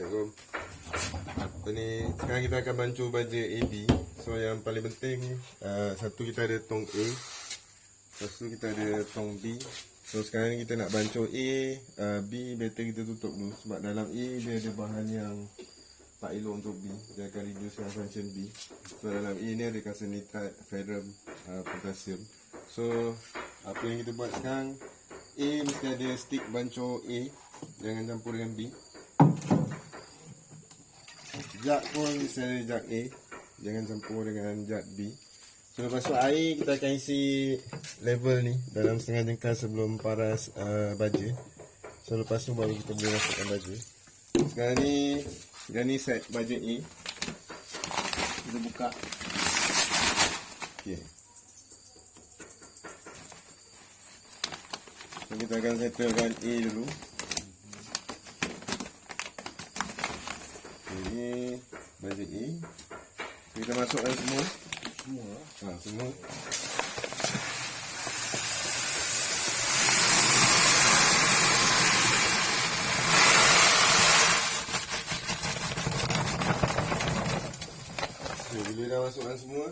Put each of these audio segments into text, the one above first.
Assalamualaikum. Apa ni, sekarang kita akan bancuh baja AB. So yang paling penting, satu kita ada tong A, lepas tu kita ada tong B. So sekarang ni kita nak bancuh A, B better kita tutup dulu. Sebab dalam A dia ada bahan yang tak elok untuk B. Dia akan reducekan function B. So dalam A ni ada kalsium nitrat, ferrum, potassium. So apa yang kita buat sekarang, A mesti ada stick bancuh A, jangan campur dengan B. Jug pun mesti ada jug A, jangan campur dengan jug B. So lepas tu air kita akan isi level ni dalam setengah jengkal sebelum paras baja. So lepas tu baru kita boleh masukkan baja. Sekarang ni set baja A. Kita buka. Okay. So kita akan settlekan A dulu. Ini baja A. Kita masukkan semua. Semua. Okay, bila dah masukkan semua,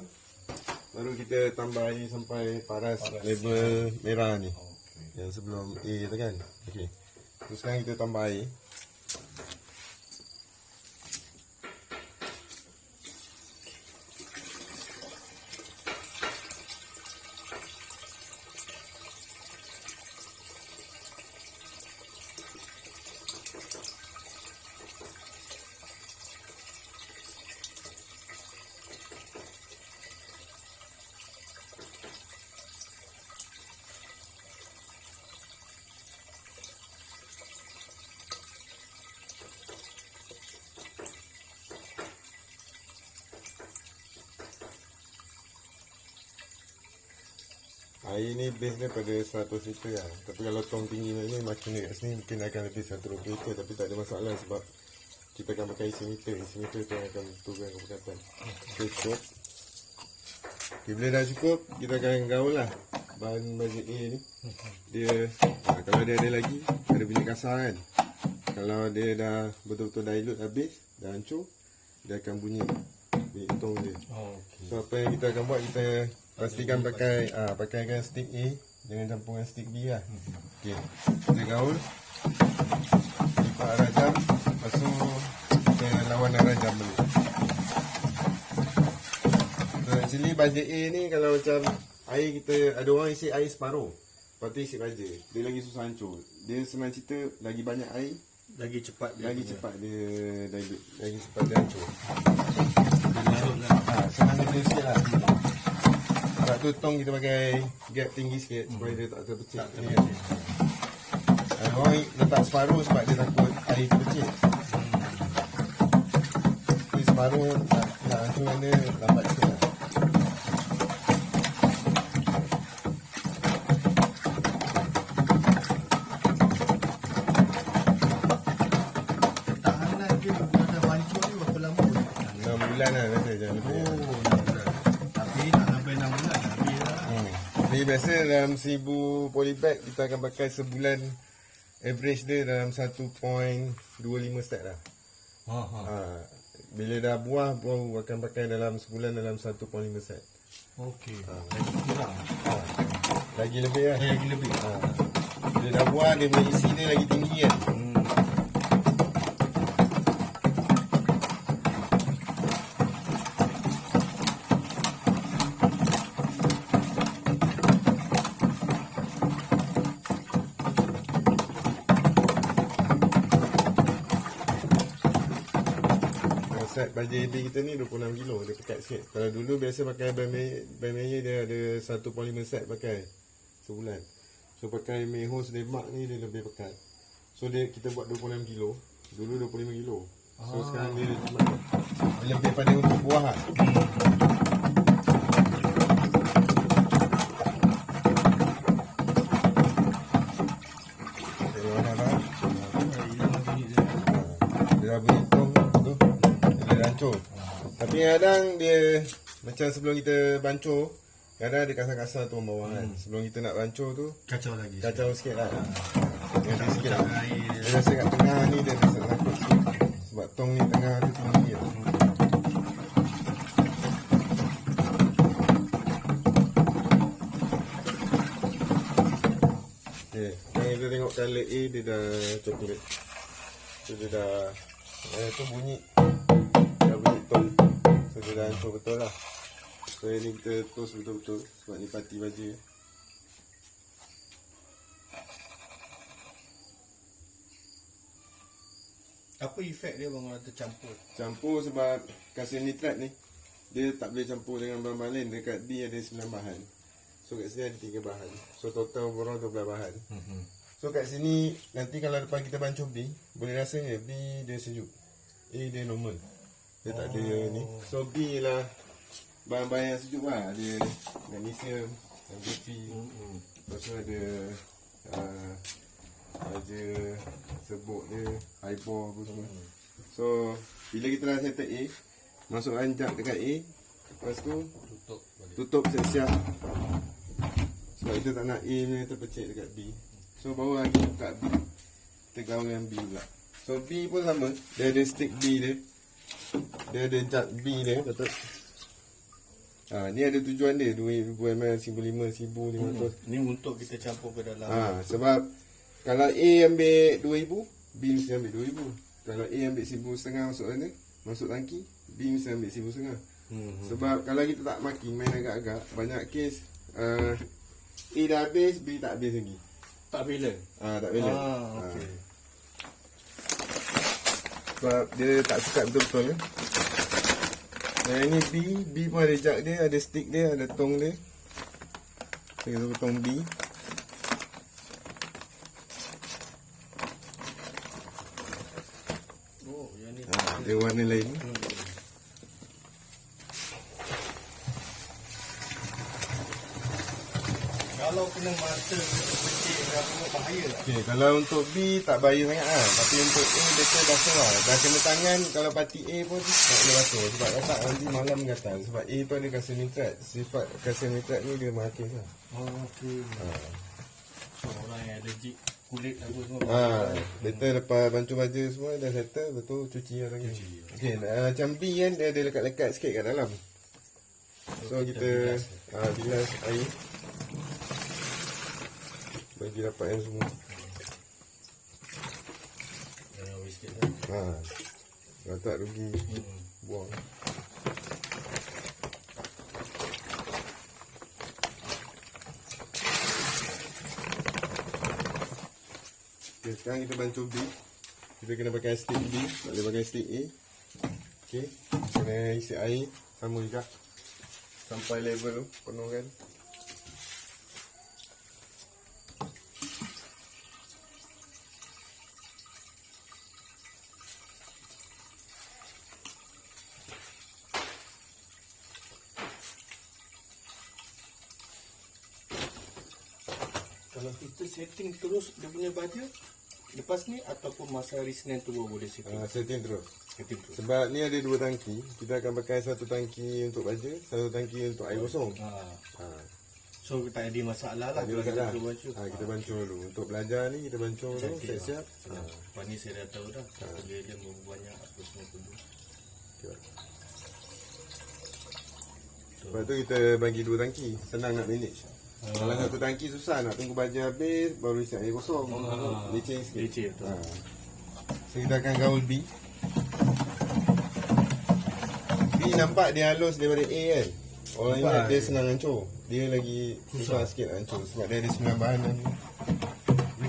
baru kita tambah air sampai paras level merah ni. Yang sebelum A tu kan. Okey. Terus sekarang kita tambah air. Air ni base dia pada 100 liter lah. Tapi kalau tong tinggi ni makin dekat sini mungkin akan lebih 120 liter. Tapi tak ada masalah sebab kita akan pakai isi meter. Isi meter tu yang akan turunkan keberkatan. Okay, cukup. Okay, bila dah cukup, kita akan gaul lah bahan baja A ni. Dia kalau dia ada lagi, ada bunyi kasar kan. Kalau dia dah betul-betul dilute habis, dah hancur, dia akan bunyi tong dia. So apa yang kita akan buat, kita pastikan pakaikan stick A, jangan campur dengan stick B lah. Okey, kita gaul, lipat arah jam, lepas tu kita lawan arah jam dulu. So actually baja A ni kalau macam air kita, ada orang isi air separuh, lepas tu isi baja, dia lagi susah hancur. Dia senang cerita, lagi banyak air lagi cepat dia hancur. Senang dia sikit lah. Sebab tu tong kita pakai gap tinggi sikit supaya dia tak terpecik. Orang letak separuh sebab dia takut air terpecik. Tapi separuh nak hancurkan dia lambat sikit lah. Tahanan dia pada bancuh ni berapa lama? 6 bulan lah rasa macam lebih. Tapi tak sampai 6 bulan dah habis lah. Jadi biasa dalam 1000 polybag kita akan pakai sebulan, average dia dalam 1.25 set lah. Bila dah buah baru akan pakai dalam sebulan dalam 1.5 set. Okey. Lagi kurang. Lagi lebih lah. Lagi lebih. Bila dah buah dia punya isi dia lagi tinggi kan. Set baja AB kita ni 26 kilo, dia pekat sikit. Kalau dulu biasa pakai Band-Mayer dia ada 1.5 set pakai sebulan. So pakai Meho Sedemak ni dia lebih pekat. So kita buat 26 kilo, dulu 25 kilo. So sekarang dia lebih pada untuk buah lah. Dia dah bunyi tong tu, dia hancur. Tapi kadang dia macam sebelum kita bancuh, kadang ada kasar-kasar tu bawah kan. Sebelum kita nak bancuh tu kacau sikit lah. Dia sikit lah. Dia rasa kat tengah ni dia rasa takut sikit. Sebab tong ni tengah tu tinggi lah. Okay, sekarang kita tengok colour A dia dah coklat. So dia dah tu bunyi. Dah bunyi tong. So dia dah hancur betul lah. So ni kita toast betul-betul sebab ni parti baja. Apa efek dia bang kalau tercampur? Campur sebab kalsium nitrat ni dia tak boleh campur dengan bahan-bahan lain. Dekat B ada 9 bahan. So kat sini ada 3 bahan. So total overall 12 bahan. So kat sini nanti kalau depan kita bancuh B, boleh rasanya B dia sejuk, A dia normal. Dia tak ada ni. So B lah bahan-bahan yang sejuk lah. Ada magnesium, MGP, lepas tu ada baja, sebut dia, high bore apa semua. So bila kita dah settle A, masukkan jug dekat A, lepas tu tutup siap-siap. Sebab kita tak nak A ni terpecik dekat B. So baru lagi buka B, kita gaul dengan B pula. So B pun sama, dia ada stick B dia, dia ada jug B dia, betul. Ni ada tujuan dia 2000 ml, 1500, 1500. Ni untuk kita campur ke dalam. Sebab kalau A ambil 2000, B mesti ambil 2000. Kalau A ambil 1500 masuk sana, masuk tangki, B mesti ambil 1500. Sebab kalau kita tak makin main agak-agak, banyak kes A dah habis, B tak habis lagi. Tak balance. Tak balance. Okey. Sebab dia tak suka betul-betul ya. Dan ini B pun ada jug dia, ada stick dia, ada tong dia. So kita potong B. Oh, yang ni. Dia warna lain. Kalau kena mata kecil apa bahaya tak? Okay, kalau untuk B tak bahaya sangat lah. Tapi untuk A betul basuh lah. Dah kena tangan, kalau parti A pun tak boleh basuh. Sebab tak nanti malam gatal. Sebab A tu ada kalsium nitrat. Sifat kalsium nitrat ni dia makin lah. Okey. So orang yang allergic kulit apa semua. Betul lepas bancuh baja semua dah settle, betul cuci lah lagi. Okay, macam B kan dia ada lekat-lekat sikit kat dalam. So kita bilas air. Bagi dapat yang semua. Jangan habis sikit lah. Kalau tak rugi buang. Okay, sekarang kita bancuh B. Kita kena pakai stick B, tak boleh pakai stick A. Okay, kena isi air sama juga sampai level tu penuhkan. Kalau kita setting terus dia punya baja lepas ni ataupun masa hari Senin tu baru boleh setting. Setting terus. Setting terus. Sebab ni ada 2 tangki. Kita akan pakai satu tangki untuk baja, satu tangki untuk air kosong. So tak ada masalah lah. Tak ada masalah. Kita bancuh dulu. Untuk belajar ni kita bancuh dulu, siap-siap. Lepas ni saya dah tahu dah. Dia berapa banyak apa semua perlu. Lepas tu kita bagi 2 tangki. Senang nak manage. Kalau satu tangki susah, nak tunggu baja habis baru isi air kosong. Leceh sikit. Leceh betul. So kita akan gaul B. B nampak dia halus daripada A kan. Orang ingat dia senang hancur. Dia lagi susah sikit hancur sebab dia ada 9 bahan ni.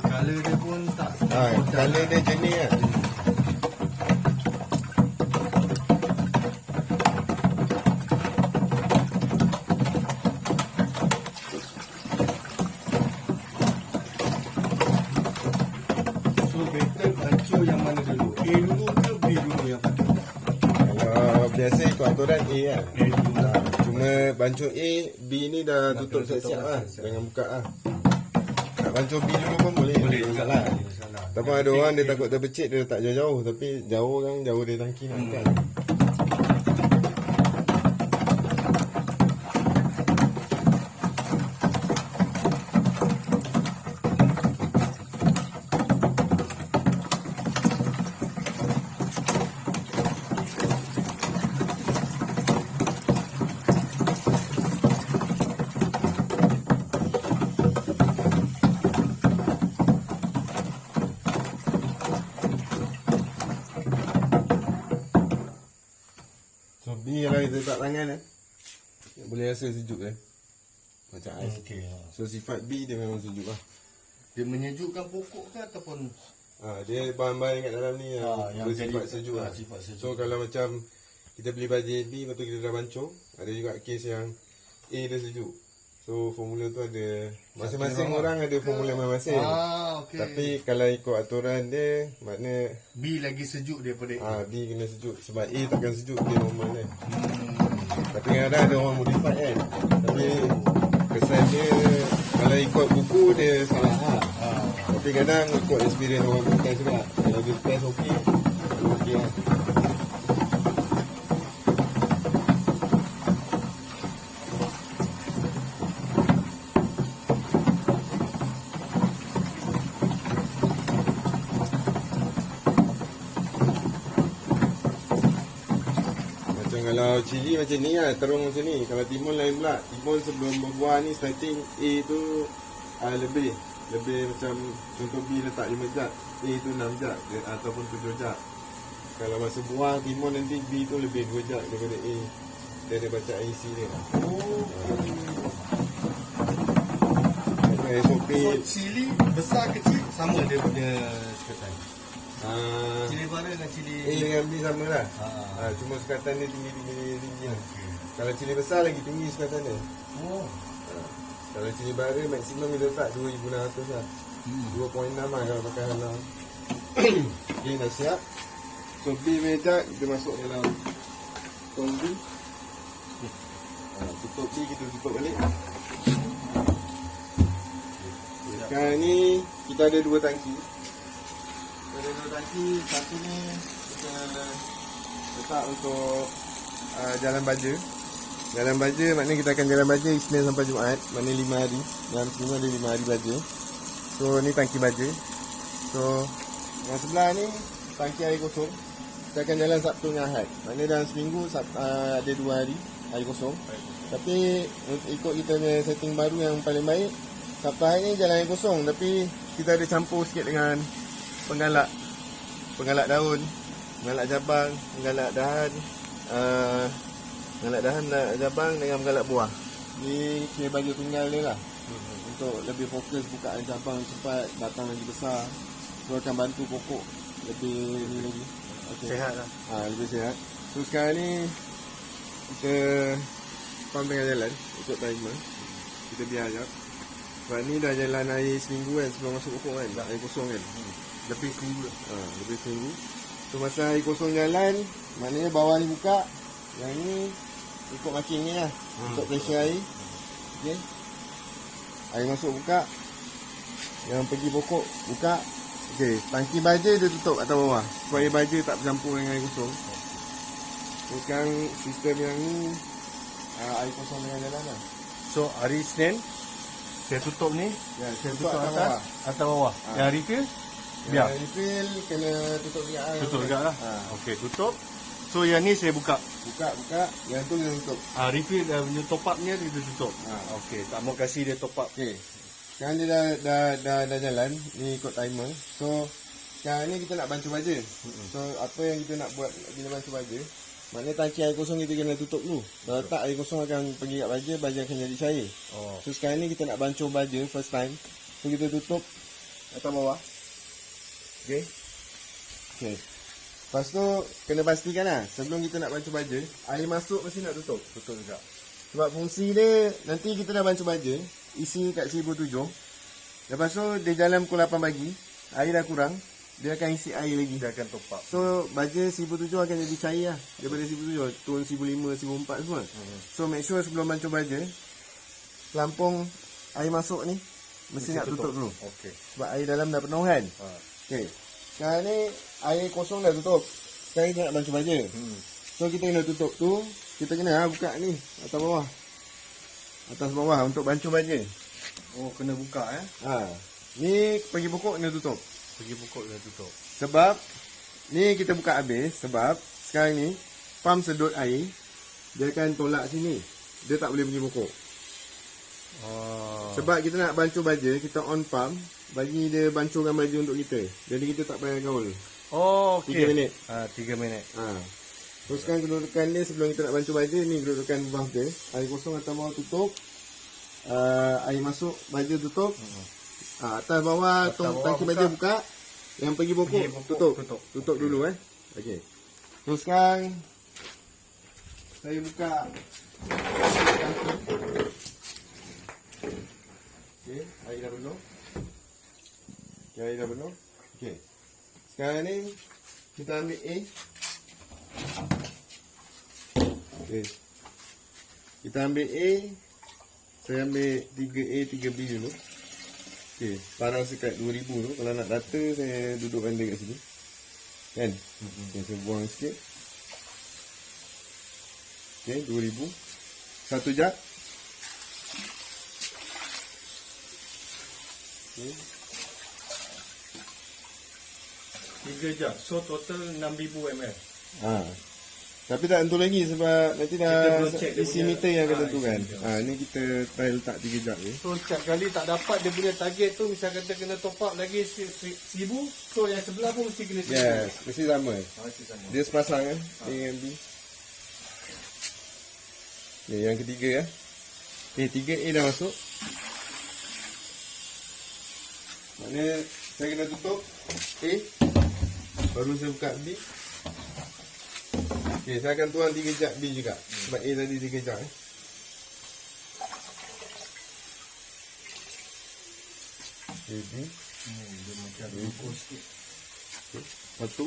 Color dia pun tak. Color dia jernih kan. Yang mana dulu? A dulu ke B dulu yang patut? Kalau biasa ikut aturan A lah. Cuma bancuh A, B ni dah tutup siap-siap lah. Jangan buka lah. Nak bancuh B dulu pun boleh. Boleh juga lah. Tapi ada orang dia takut terpecik, dia letak jauh-jauh. Tapi jauh kan, jauh dari tangki nak angkat. Ni kalau kita letak tangan boleh rasa sejuk macam ais. Okey. So sifat B dia memang sejuk lah. Dia menyejukkan pokok ke ataupun Dia bahan-bahan kat dalam ni yang bersifat jadi- sejuk lah. sifat sejuk. So kalau macam kita beli baju B, lepas tu kita dah bancur, ada juga kes yang A dia sejuk. So formula tu ada, masing-masing orang ada formula masing-masing. okey. Tapi kalau ikut aturan dia, makna B lagi sejuk daripada A. B kena sejuk. Sebab A takkan sejuk, dia normal kan. Tapi kadang-kadang ada orang modify kan. Tapi kesan dia, kalau ikut buku dia salah. Tapi kadang ikut experience orang bukan juga. Kalau dia test okey, okey lah. Macam kalau cili macam ni lah, terung macam ni. Kalau timun lain pula. Timun sebelum berbuah ni starting A tu lebih macam contoh B letak 5 jat, A tu 6 jat ataupun 7 jat. Kalau masa buah timun nanti B tu lebih 2 jat daripada A. Dia ada baca IC dia. SOP So cili besar kecil sama dia punya sekatan. Cili bara dengan cili A dengan B sama lah. Ah. Cuma sekatan dia tinggi lah. Kalau cili besar lagi tinggi sekatan dia. Oh. Kalau cili bara maksimum kita letak 2,600 lah. 2.6 lah kalau pakai halang. Okay, dah siap. So B meja kita masuk dalam tong B. Tutup B, kita tutup balik. Sekarang ni kita ada 2 tangki. Kita ada 2 tangki. Satu ni kita letak untuk jalan baja. Jalan baja maknanya kita akan jalan baja Isnin sampai Jumaat. Maknanya 5 hari. Dalam seminggu ada 5 hari baja. So ni tangki baja. So yang sebelah ni tangki air kosong. Kita akan jalan Sabtu dengan Ahad. Maknanya dalam seminggu ada 2 hari air kosong. Tapi ikut kita punya setting baru yang paling baik, Sabtu Ahad ni jalan air kosong. Tapi kita ada campur sikit dengan penggalak daun, penggalak jabang, penggalak dahan, penggalak dahan jabang dengan penggalak buah. Ni kira baju tunggal dia lah. Untuk lebih fokus bukaan cabang cepat, batang lagi besar. Itu akan bantu pokok lebih ni lagi. Okay. Sehat lah. Lebih sehat. So sekarang ni kita pump tengah jalan ikut timer. Kita biar sekejap. Sebab ni dah jalan air seminggu kan sebelum masuk pokok kan. Dah air kosong kan. Lebih seminggu. Lebih seminggu. So masa air kosong jalan, maknanya bawah ni buka. Yang ni ikut marking ni lah. Untuk pressure air. Okay. Air masuk buka. Yang pergi pokok buka. Okey, tangki baja dia tutup atas bawah supaya baja tak bercampur dengan air kosong. So, sekarang sistem yang ni air kosong dengan jalan lah. So hari Isnin saya tutup ni, Ya, saya tutup tutup atas atas bawah. atas bawah. Yang refill biar. Yang refill kena tutup juga lah. Tutup juga lah. Ha. Okey, tutup. So yang ni saya buka. Buka. Yang tu kena tutup. Refill punya top up ni dia tutup. Ha. Okey, tak mau kasih dia top up. Okey. Sekarang dia dah jalan. Ni ikut timer. So sekarang ni kita nak bancuh baja. So apa yang kita nak buat bila bancuh baja, maknanya tangki air kosong kita kena tutup dulu. Kalau tak air kosong akan pergi kat baja akan jadi cair. Oh. So sekarang ni kita nak bancuh baja first time. So kita tutup atas bawah. Okey. Okey. Lepas tu kena pastikan lah sebelum kita nak bancuh baja, air masuk mesti nak tutup. Tutup juga. Sebab fungsi dia, nanti kita dah bancuh baja, isi kat 1,007. Lepas tu, dia jalan pukul 8 pagi, air dah kurang, dia akan isi air lagi. Dia akan top up. So, baja 1,007 akan jadi cair lah. Daripada 1,007, turun 1,500, 1,400 semua. So, make sure sebelum bancuh baja, pelampung air masuk ni, mesti nak tutup dulu. Okey. Sebab air dalam dah penuh kan. Okey. Sekarang ni, air kosong dah tutup. Sekarang kita nak bancuh baja. So, kita kena tutup tu, kita kena buka ni, atas bawah. Atas bawah untuk bancuh baja. Oh, kena buka Ni pergi pokok kena tutup. Pergi pokok dah tutup. Sebab ni kita buka habis sebab sekarang ni pump sedut air dia akan tolak sini. Dia tak boleh pergi pokok. Sebab kita nak bancuh baja, kita on pump, bagi dia bancuhkan baju untuk kita. Jadi kita tak payah gaul. Oh, okey. 3 minit. 3 minit. Teruskan kedudukan dia sebelum kita nak bancuh baju. Ni kedudukan valve dia. Air kosong atas bawah tutup. Air masuk baju tutup. Atas bawah tangki baju buka. Yang pergi pokok tutup. Tutup dulu Okey. Teruskan saya buka tangki. Okey, air dah penuh. Air dah penuh. Okey. Sekarang ni kita ambil A. Okey. Kita ambil A. Saya ambil 3A, 3B dulu. Okey, paras dekat 2000 tu. Kalau nak data saya dudukkan dia kat sini. Kan? Okay, saya buang sikit. Okey, 2000. Satu jap. Okey. 3 jam. So total 6000 ml. Tapi tak tentu lagi sebab nanti Kita dah belum check dia isi punya- meter yang akan isi tentukan. meter. Ni kita try letak 3 jam ni. So setiap kali tak dapat dia punya target tu, misal kata kena top up lagi 1000, so yang sebelah pun mesti kena 1000. Yes, mesti sama. Mesti sama. Dia sepasang A dengan B. Ni yang ketiga 3A dah masuk. Maknanya saya kena tutup A. Baru saya buka B. Okey, saya akan tuang 3 jam B juga. Sebab A tadi 3 jam Okay, B. Dia macam ukur sikit. Satu.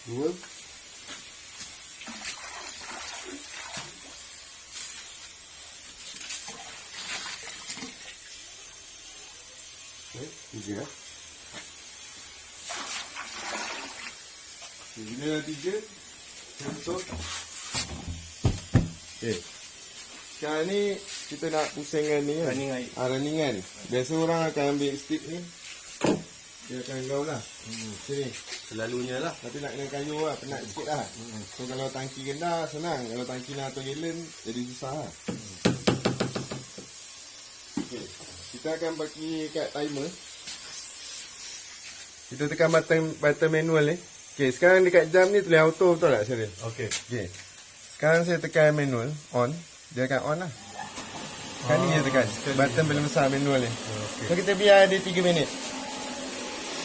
Dua. Tiga. Bila dah 3, saya tutup. Okey. Sekarang ni kita nak pusingkan ni kan. Running air. Runningan. Biasa orang akan ambil stick ni. Dia akan gaul lah. Sini. Selalunya lah. Tapi nak kena kayu lah, penat sikit lah. So kalau tangki rendah, senang. Kalau tangki nak atau gallon, jadi susah lah. Okay. Kita akan bagi kat timer. Kita tekan button manual ni. Okay, sekarang dekat jam ni tulis auto, betul tak Syaril? Okey. Okay. Sekarang saya tekan manual, on. Dia akan on lah. Sekali je tekan. Button paling besar manual ni. So kita biar dia 3 minit.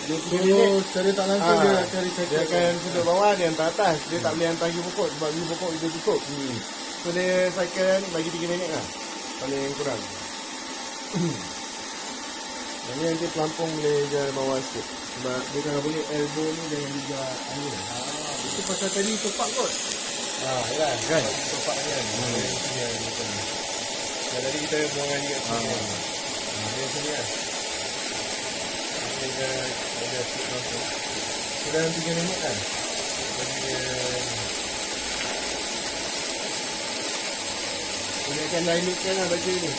Dia 3 minit. Secara tak langsung dia akan reset. Dia akan sudut bawah, dia hantar atas. Dia tak boleh hantar hiu pokok sebab hiu pokok itu cukup. So dia cycle bagi 3 minit lah. Paling kurang. Yang ni nanti pelampung boleh jalan bawah sikit. Sebab dia kalau boleh elbow ni jangan juga angin. Itu pasal tadi topak kot. Yalah. Kan? Topak kan. Tadi kita buang air kat sini. Dia sini lah. Dia ada sikit langsung. Sudah 3 minit kan? Bagi dia... Dia akan dilute lah baju ni.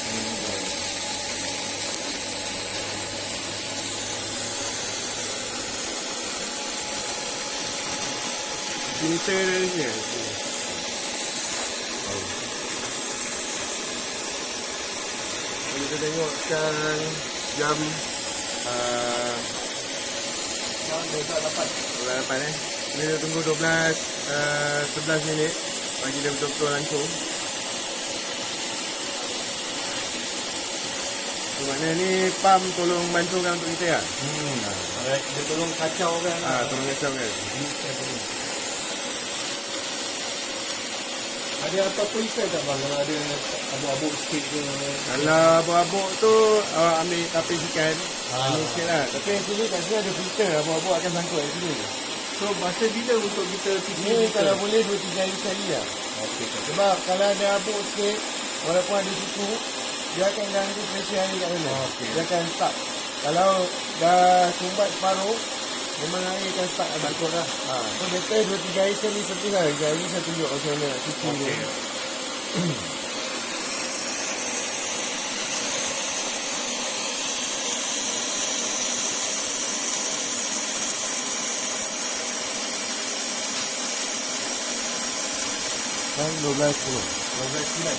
Filter dia ni. Kita tengok sekarang jam 28 Kita tunggu 11 minit bagi dia betul-betul langsung. So, maknanya ni pump tolong bantukan untuk kita lah. Dia tolong kacau kan. Tolong kacau kan. Ada apa-apa ikan tak bang? Kalau ada abu-abu sikit ke? Kalau abu-abu tu ambil tapis ikan. Ambil sikit lah. Tapi yang sini kat sini ada filter. Abu-abu akan sangkut kat sini. So masa bila untuk kita Ni kalau boleh 2-3 hari sekali lah. Okey. Sebab kalau ada abu sikit, walaupun ada suku, dia akan ganggu pressure air kat sana. Dia akan stuck. Kalau dah sumbat separuh, memang air akan stuck kat bakut lah. So better 2-3 hari sekali seperti lah. Jadi saya tunjuk macam mana nak cuci dia. 12, 10. 12 bulan.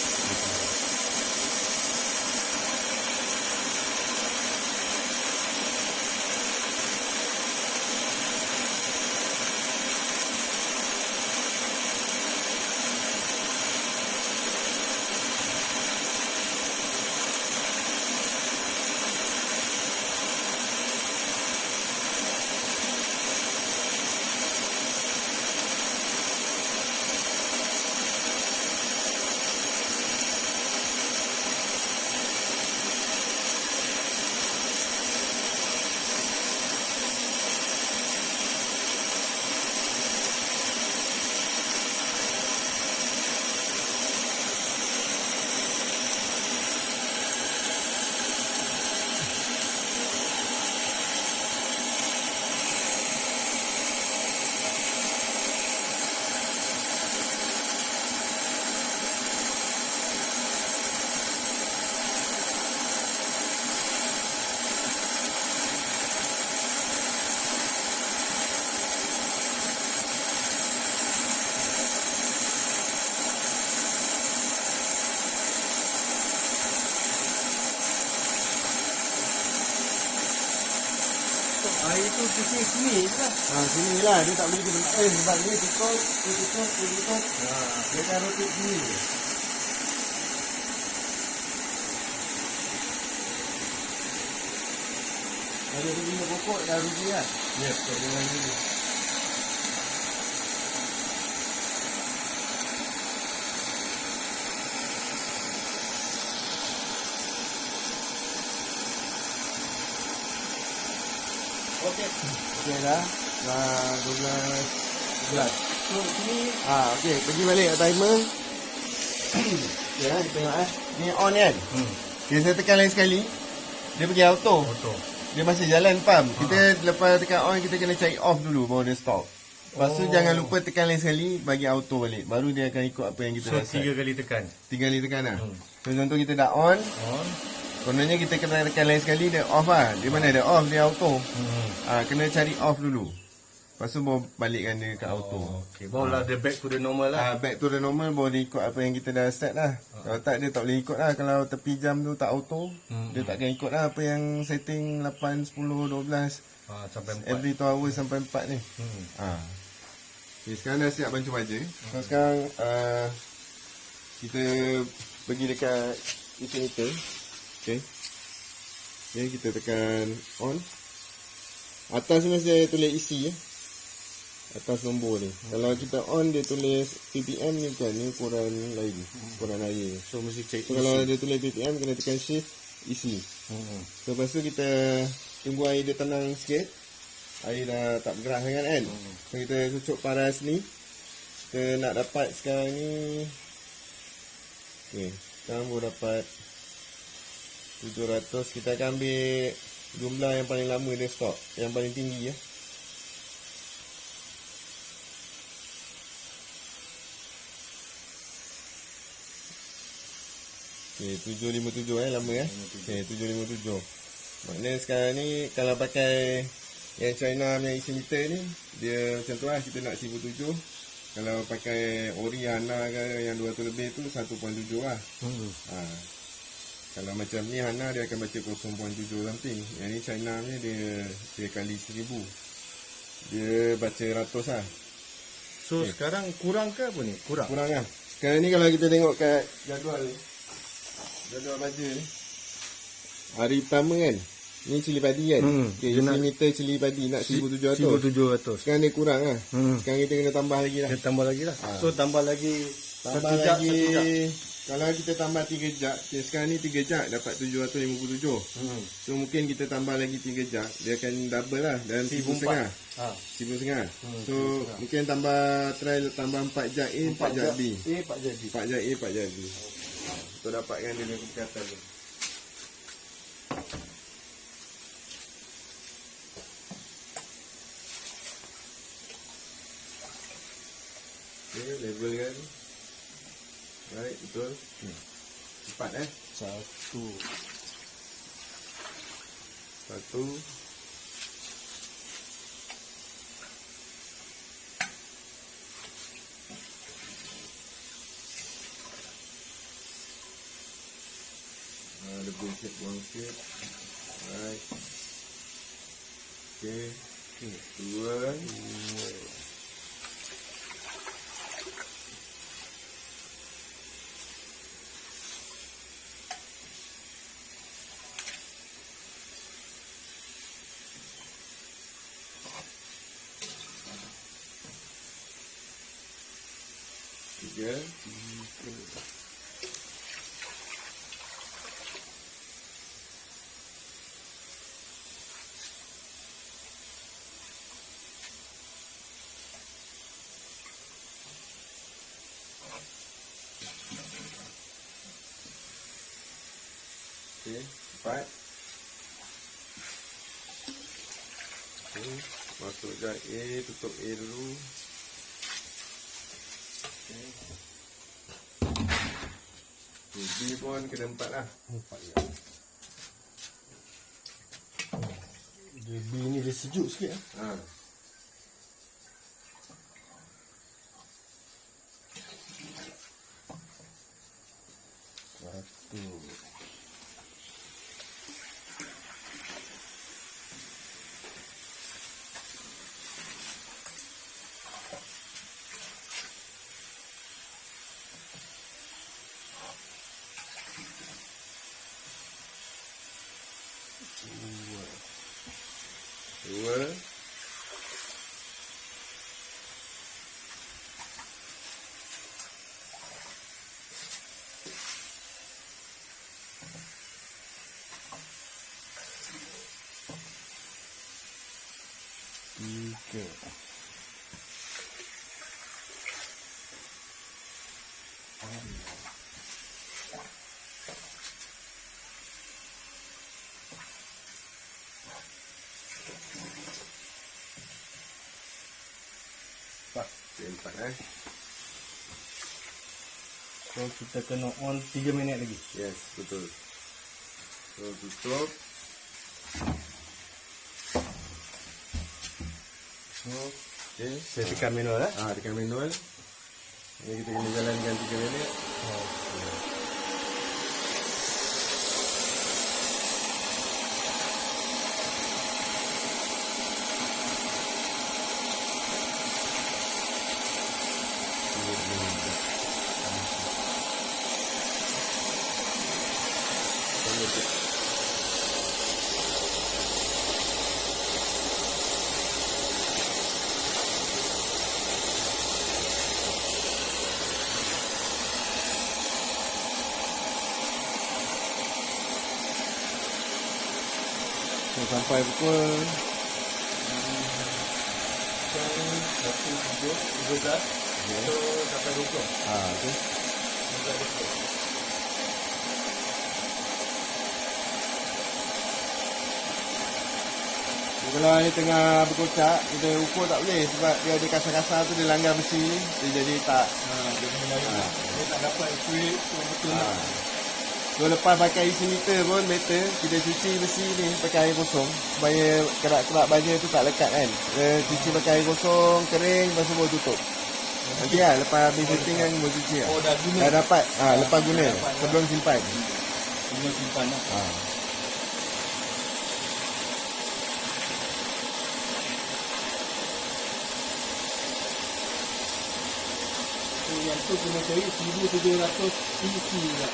Air tu sini je lah. Sini lah, dia tak boleh ke tempat lain. Sebab ni tutup. Dia akan rotate sini. Kalau dia punya pokok dah rugi lah. Ya, tak boleh lagi. Okey. Okey dah. Dah 12. 11. So, sini Okey, pergi balik kat timer. Okey lah, kita tengok Ni on kan? Okay, saya tekan lain sekali. Dia pergi auto. Dia masih jalan pump. Kita lepas tekan on, kita kena cari off dulu baru dia stop. Lepas tu jangan lupa tekan lain sekali, bagi auto balik. Baru dia akan ikut apa yang kita so dah set. 3 kali tekan. 3 kali tekan lah. So contoh kita dah on. Kononnya kita kena tekan lain sekali, dia off lah. Dia mana dia off, dia auto. Kena cari off dulu. Lepas tu baru balikkan dia ke auto. Okey, barulah dia back to the normal lah. Back to the normal, baru dia ikut apa yang kita dah set lah. Kalau tak, dia tak boleh ikut lah. Kalau tepi jam tu tak auto, dia takkan ikut lah apa yang setting 8, 10, 12. Sampai 4. Every 2 hours sampai 4 ni. Okay, sekarang dah siap bancu baja. So sekarang kita pergi dekat meter. Okay. Okay, kita tekan on. Atas ni saya tulis isi ya. Atas nombor ni. Kalau kita on dia tulis ppm ni bukan, ni ukuran lain. Ukuran air. So mesti check So kalau dia tulis ppm kena tekan shift isi. So lepas tu kita tunggu air dia tenang sikit. Air dah tak bergerak sangat kan. So kita cucuk paras ni. Kita nak dapat sekarang ni. Okay, sekarang baru dapat 700. Kita akan ambil jumlah yang paling lama dia stok, yang paling tinggi ya. Okay, 757 lama ya. Okay, 757. Maknanya sekarang ni kalau pakai yang China punya isi meter ni, dia macam tu lah, kita nak 1007. Kalau pakai Ori Hana ke yang 200 lebih tu 1.7 lah. Kalau macam ni Hana dia akan baca 0.7 something. Yang ni China ni dia kali 1000. Dia baca ratus lah. So sekarang kurang ke apa ni? Kurang lah. Sekarang ni kalau kita tengok kat jadual ni, jadual baja ni, hari pertama kan, ni cili padi kan. Okay, isi meter cili padi nak 1700. Sekarang dia kurang lah. Sekarang kita kena tambah lagi lah. Kita tambah lagi lah. So tambah lagi Tambah satu jap, lagi. satu jap. Kalau kita tambah 3 jam, okay, sekarang ni 3 jam dapat 757. So mungkin kita tambah lagi 3 jam, dia akan double lah dalam 1,500. 1,500. So mungkin try tambah 4 jam A, 4 jam B. 4 jadi. 4 jam A, 4 jam B. Untuk dapatkan dia punya kecepatan tu. Okay, level kan. Baik, betul. Cepat Satu. buang sikit. Alright. Okay. Dua. Tiga. Okay, empat. Okay, masuk je A, tutup A dulu. Okay. B pun kena 4 lah. 4 ya. Dia B ni dia sejuk sikit ah. Ha. Satu. Dua. Tiga. Okay, 4 So kita kena on 3 minit lagi. Yes, betul. So tutup. Okay. Saya tekan manual lah. Tekan manual. Ini kita kena jalankan 3 minit. So, sampai pukul 1:13. So sampai 20. Okay. Sampai 20. Kalau ni tengah berkocak, kita ukur tak boleh sebab dia ada kasar-kasar tu dia langgar besi ni. Dia jadi tak. Dia kena lain. Dia tak dapat accurate betul. So lepas pakai isi meter pun better kita cuci besi ni pakai air kosong supaya kerak-kerak baja tu tak lekat kan. Cuci pakai air kosong, kering, lepas tu baru tutup. Nanti lah lepas habis setting kan baru cuci lah. Dah guna. Dah dapat, lepas guna sebelum simpan. Sebelum simpan lah. Yang tu kena cari 1700 cc juga.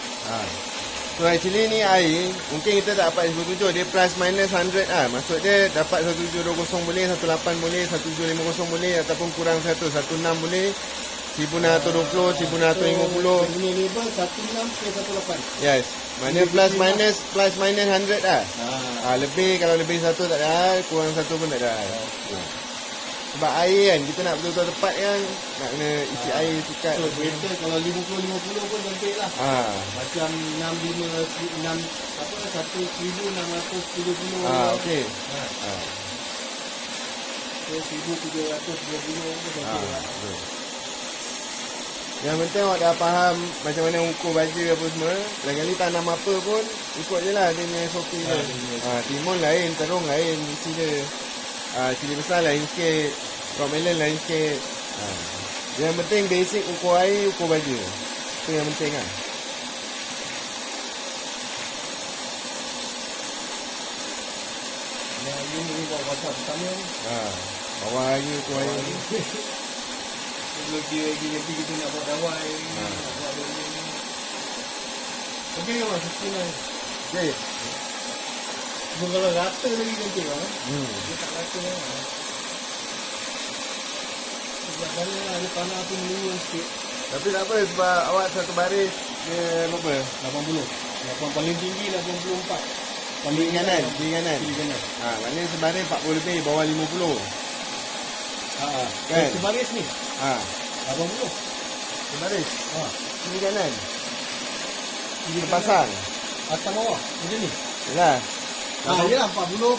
So actually ni air mungkin kita tak dapat 17, dia plus minus 100 lah. Maksud dia dapat 1720 boleh, 18 boleh, 1750 boleh ataupun kurang 100, 16 boleh, 1620, 1650. Ini label 16 ke 18. Yes. Mana plus minus 100 lah. Lebih, kalau lebih 1 tak ada, kurang 1 pun tak ada. Sebab air kan, kita nak betul-betul tepat kan, nak kena isi air sikat. So better kalau 50-50 pun cantik lah. Macam 1630. Okey. So 1720 pun cantik lah. Yang penting awak dah faham macam mana ukur baju apa semua. Lain kali tanam apa pun ikut je lah dia punya SOP dia. Timun lain, terung lain, isi dia. Cili besar lain sikit, raw melon lain sikit. Yang penting basic ukur air, ukur baju. Itu yang penting lah. pasal pertama ni. Bawah air tu air ni. Lagi nanti kita nak buat dawai, nak buat benda ni. Okey kan Mas, sekian. Okey. Cuma kalau rata lagi nanti kan. Dia tak rata kan. Sebab sana ada tanah tu menurun sikit. Tapi tak apa sebab awak satu baris dia berapa? 80. Yang paling tinggi 84. Kiri kanan. Kiri kanan. Maknanya sebaris 40 lebih, bawah 50. Kan? Sebaris ni. 80. Sebaris. Kiri kanan. Kiri Terpasang. Atas bawah. Macam ni. Yalah. Yelah 40.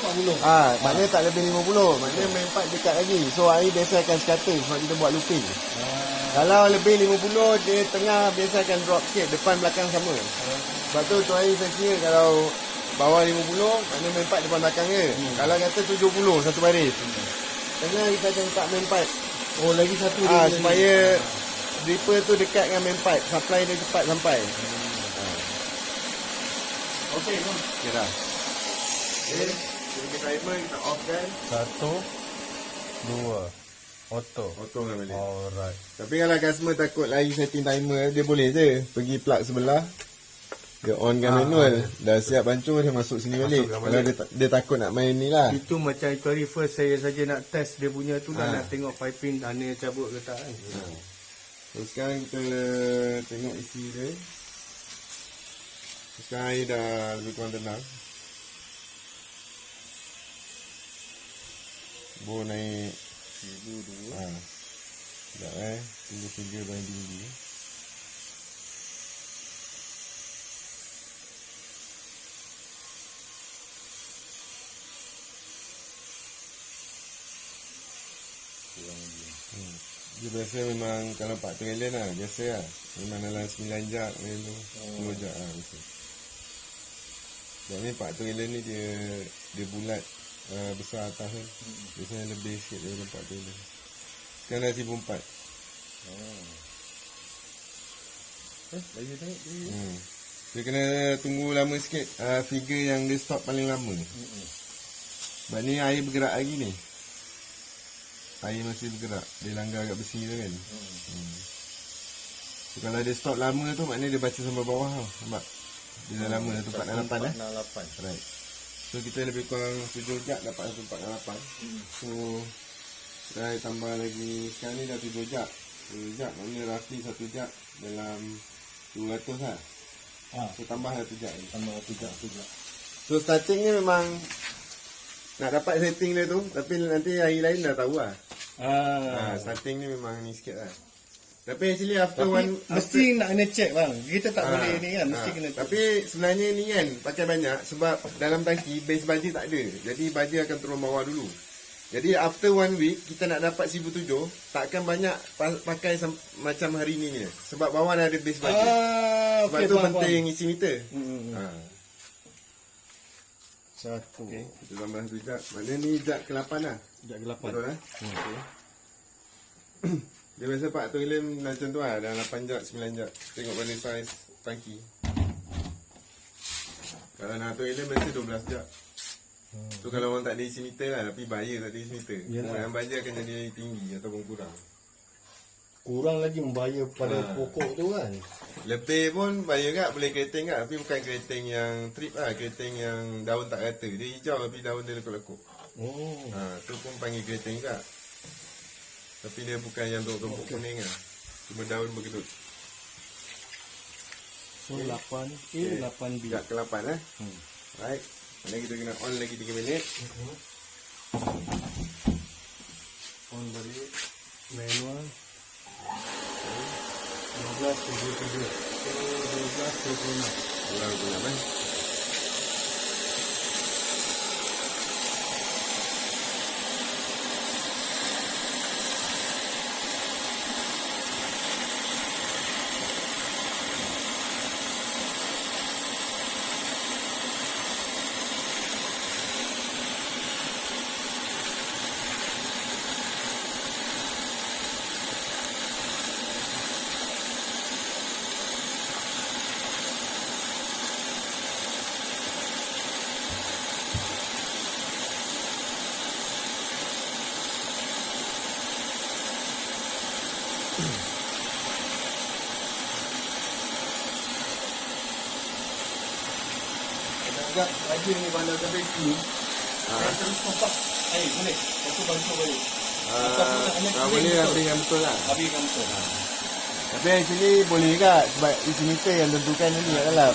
Maknanya tak lebih 50. Maknanya main part dekat lagi. So air biasa akan scatter sebab kita buat looping. Kalau lebih 50, dia tengah biasa akan drop sikit. Depan belakang sama. Sebab tu air saya kira kalau bawah 50, maknanya main part depan belakang je. Kalau kata 70 satu baris. Tengah kita akan letak main part. Oh lagi satu dia. Supaya dripper tu dekat dengan main part. Supply dia cepat sampai. Okey, kom. Okay dah. Okay. Kita timer kita off kan. 1, 2. Auto Auto kan boleh. Alright. Tapi kalau customer takut lagi setting timer, dia boleh je pergi plug sebelah. Dia on kan manual. Dah siap pancung dia masuk sini balik. Kalau dia takut nak main ni lah. Itu macam itu hari first saya saja nak test dia punya tu lah, nak tengok piping mana cabut ke tak kan. So sekarang kita tengok isi dia. Sekarang air dah lebih kurang tenang. Bor naik 1,2. Sekejap tunggu figure paling tinggi. Dia biasa memang kalau 4 trilion lah, biasa lah. Memang dalam 9 jak macam tu, 10 jak lah biasa. Sebab ni 4 trilion ni dia bulat, besar atas kan. Biasanya lebih sikit daripada 4 trilion. Sekarang dah 1,400. Lagi naik dia. Dia kena tunggu lama sikit, figure yang dia stop paling lama. Sebab ni air bergerak lagi ni. Air masih bergerak. Dia langgar agak besi tu kan. So, kalau dia stop lama tu maknanya dia baca sampai bawah tau. Nampak? Dia dah lama dah tu 468. Right. So kita lebih kurang 7 jak dapat 468. So dah tambah lagi. Sekarang ni dah 7 jak. 7 jak maknanya roughly 1 jak dalam 200 lah. So tambah 1 jak ni. Tambah 1 jak. So starting ni memang nak dapat setting dia tu. Tapi nanti hari lain dah tahu lah. Starting ni memang ni sikit lah. Tapi actually after mesti nak kena check bang. Kita tak boleh ni kan, mesti kena check. Tapi sebenarnya ni kan pakai banyak sebab dalam tangki base baja tak ada. Jadi baja akan turun bawah dulu. Jadi after 1 week kita nak dapat 1,700, takkan banyak pakai macam hari ni. Sebab bawah dah ada base baja. Sebab tu penting isi meter. Satu. Okay, kita tambah 1 jak. Maknanya ni jak ke-8 lah. Jak ke-8. Betul lah. Okay. Dia biasa 4 trilion macam tu lah. Dah 8 jak, 9 jak. Tengok pada saiz tangki. Kalau nak trilion biasa 12 jak. So kalau orang tak ada isi meter lah. Tapi bayar tak ada isi meter. Penggunaan baja akan jadi tinggi ataupun kurang. Kurang lagi membayar pada pokok tu kan. Lebih pun bayar kat, boleh keriting kat. Tapi bukan keriting yang trip lah. Keriting yang daun tak rata. Dia hijau tapi daun dia lekuk-lekuk. Tu pun panggil keriting kat. Tapi dia bukan yang tumpuk kuning lah. Cuma daun berkedut. So 8A, 8B. Jak ke-8 lah. Right. Mana kita kena on lagi 3 minit. On balik. Manual. 15.77. 12.26. Kalau aku nak main. Agak rajin ni bandar sampai sini. Saya terus top air boleh. Lepas tu bantu balik. Boleh habis yang betul lah. Habis yang betul. Tapi actually boleh juga sebab isi meter yang tentukan ni kat dalam.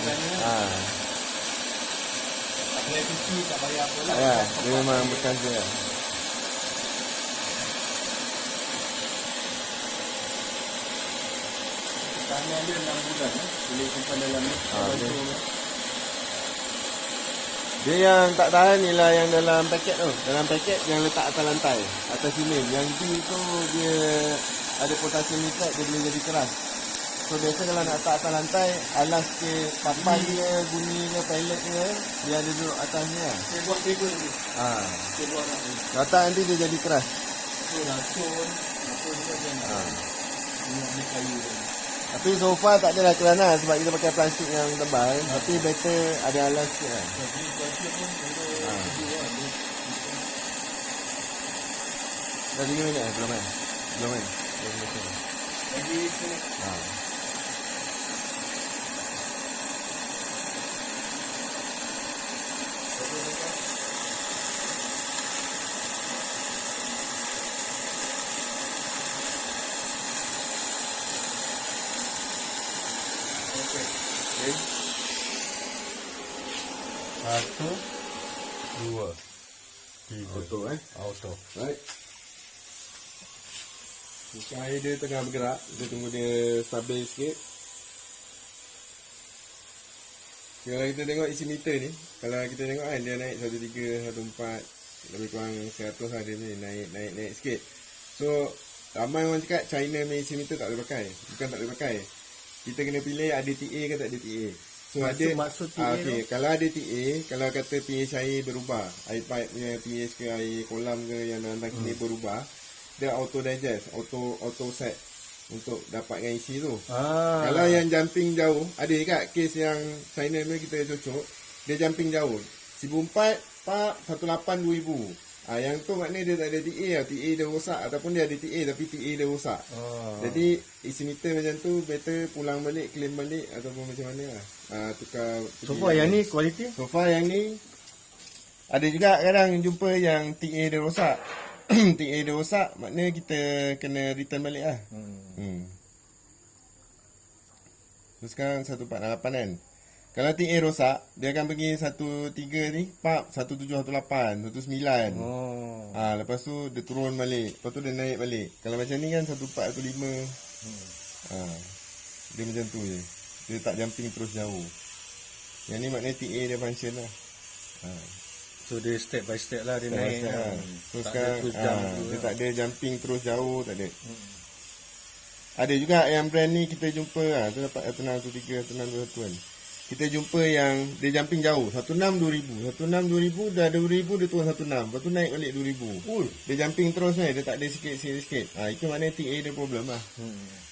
Tak payah cuci, tak payah apa lah. Ya, dia memang bekas dia. Tangan dia 6 bulan boleh simpan dalam ni. Dia yang tak tahan ni lah yang dalam paket tu. Dalam paket yang letak atas lantai, atas simen. Yang D tu dia ada potasium nitrat, dia boleh jadi keras. So biasa kalau nak letak atas lantai, alas ke papan dia, bunyi ke, pellet ke, dia ada duduk atas ni lah. Saya buat table ni. Saya buat nak ni. Letak nanti dia jadi keras. So racun juga dia nak. Nak beli kayu dia. Tapi so far tak adalah kerana sebab kita pakai plastik yang tebal. Tapi better ada alas sikit lah. Jadi plastik pun Dah 3 minit belum kan? Belum kan? lagi sini. Okay. 1, 2, 3. Auto Auto. Right. Air dia tengah bergerak. Kita tunggu dia stabil sikit. Kalau kita tengok isi meter ni, kalau kita tengok kan dia naik 13, 14, lebih kurang 100 lah dia ni, naik sikit. So ramai orang cakap China punya isi meter tak boleh pakai. Bukan tak boleh pakai, kita kena pilih ada TA ke tak ada TA. So Maksud TA okay. Kalau ada TA, kalau kata pH air berubah, air pipe punya pH ke air kolam ke yang dalam tangki ni berubah, dia auto digest, auto set untuk dapatkan isi tu. Kalau yang jumping jauh, ada kat kes yang China ni kita cocok, dia jumping jauh 1004 pak 18 2000. Yang tu maknanya dia tak ada TA lah. TA dia rosak ataupun dia ada TA tapi TA dia rosak. Jadi isi meter macam tu better pulang balik, claim balik ataupun macam mana lah. Tukar. So far yang ni kualiti? So far yang ni ada juga kadang jumpa yang TA dia rosak. TA dia rosak maknanya kita kena return balik lah. So sekarang 148 kan. Kalau TA rosak, dia akan pergi 13 ni, pap 1718, 19. Lepas tu dia turun balik. Lepas tu dia naik balik. Kalau macam ni kan 1415. Dia macam tu je. Dia tak jumping terus jauh. Yang ni maknanya TA dia function lah. So dia step by step lah dia naik lah. So sekarang dia tak ada jumping terus jauh, tak ada. Ada juga yang brand ni kita jumpa lah. Tu dapat 1613, 1621 kan. Kita jumpa yang dia jumping jauh 16 2000, 16 2000 dah 2000 dia turun 16, lepas tu naik balik 2000. Dia jumping terus ni, dia tak ada sikit. Itu maknanya TA dia problem lah.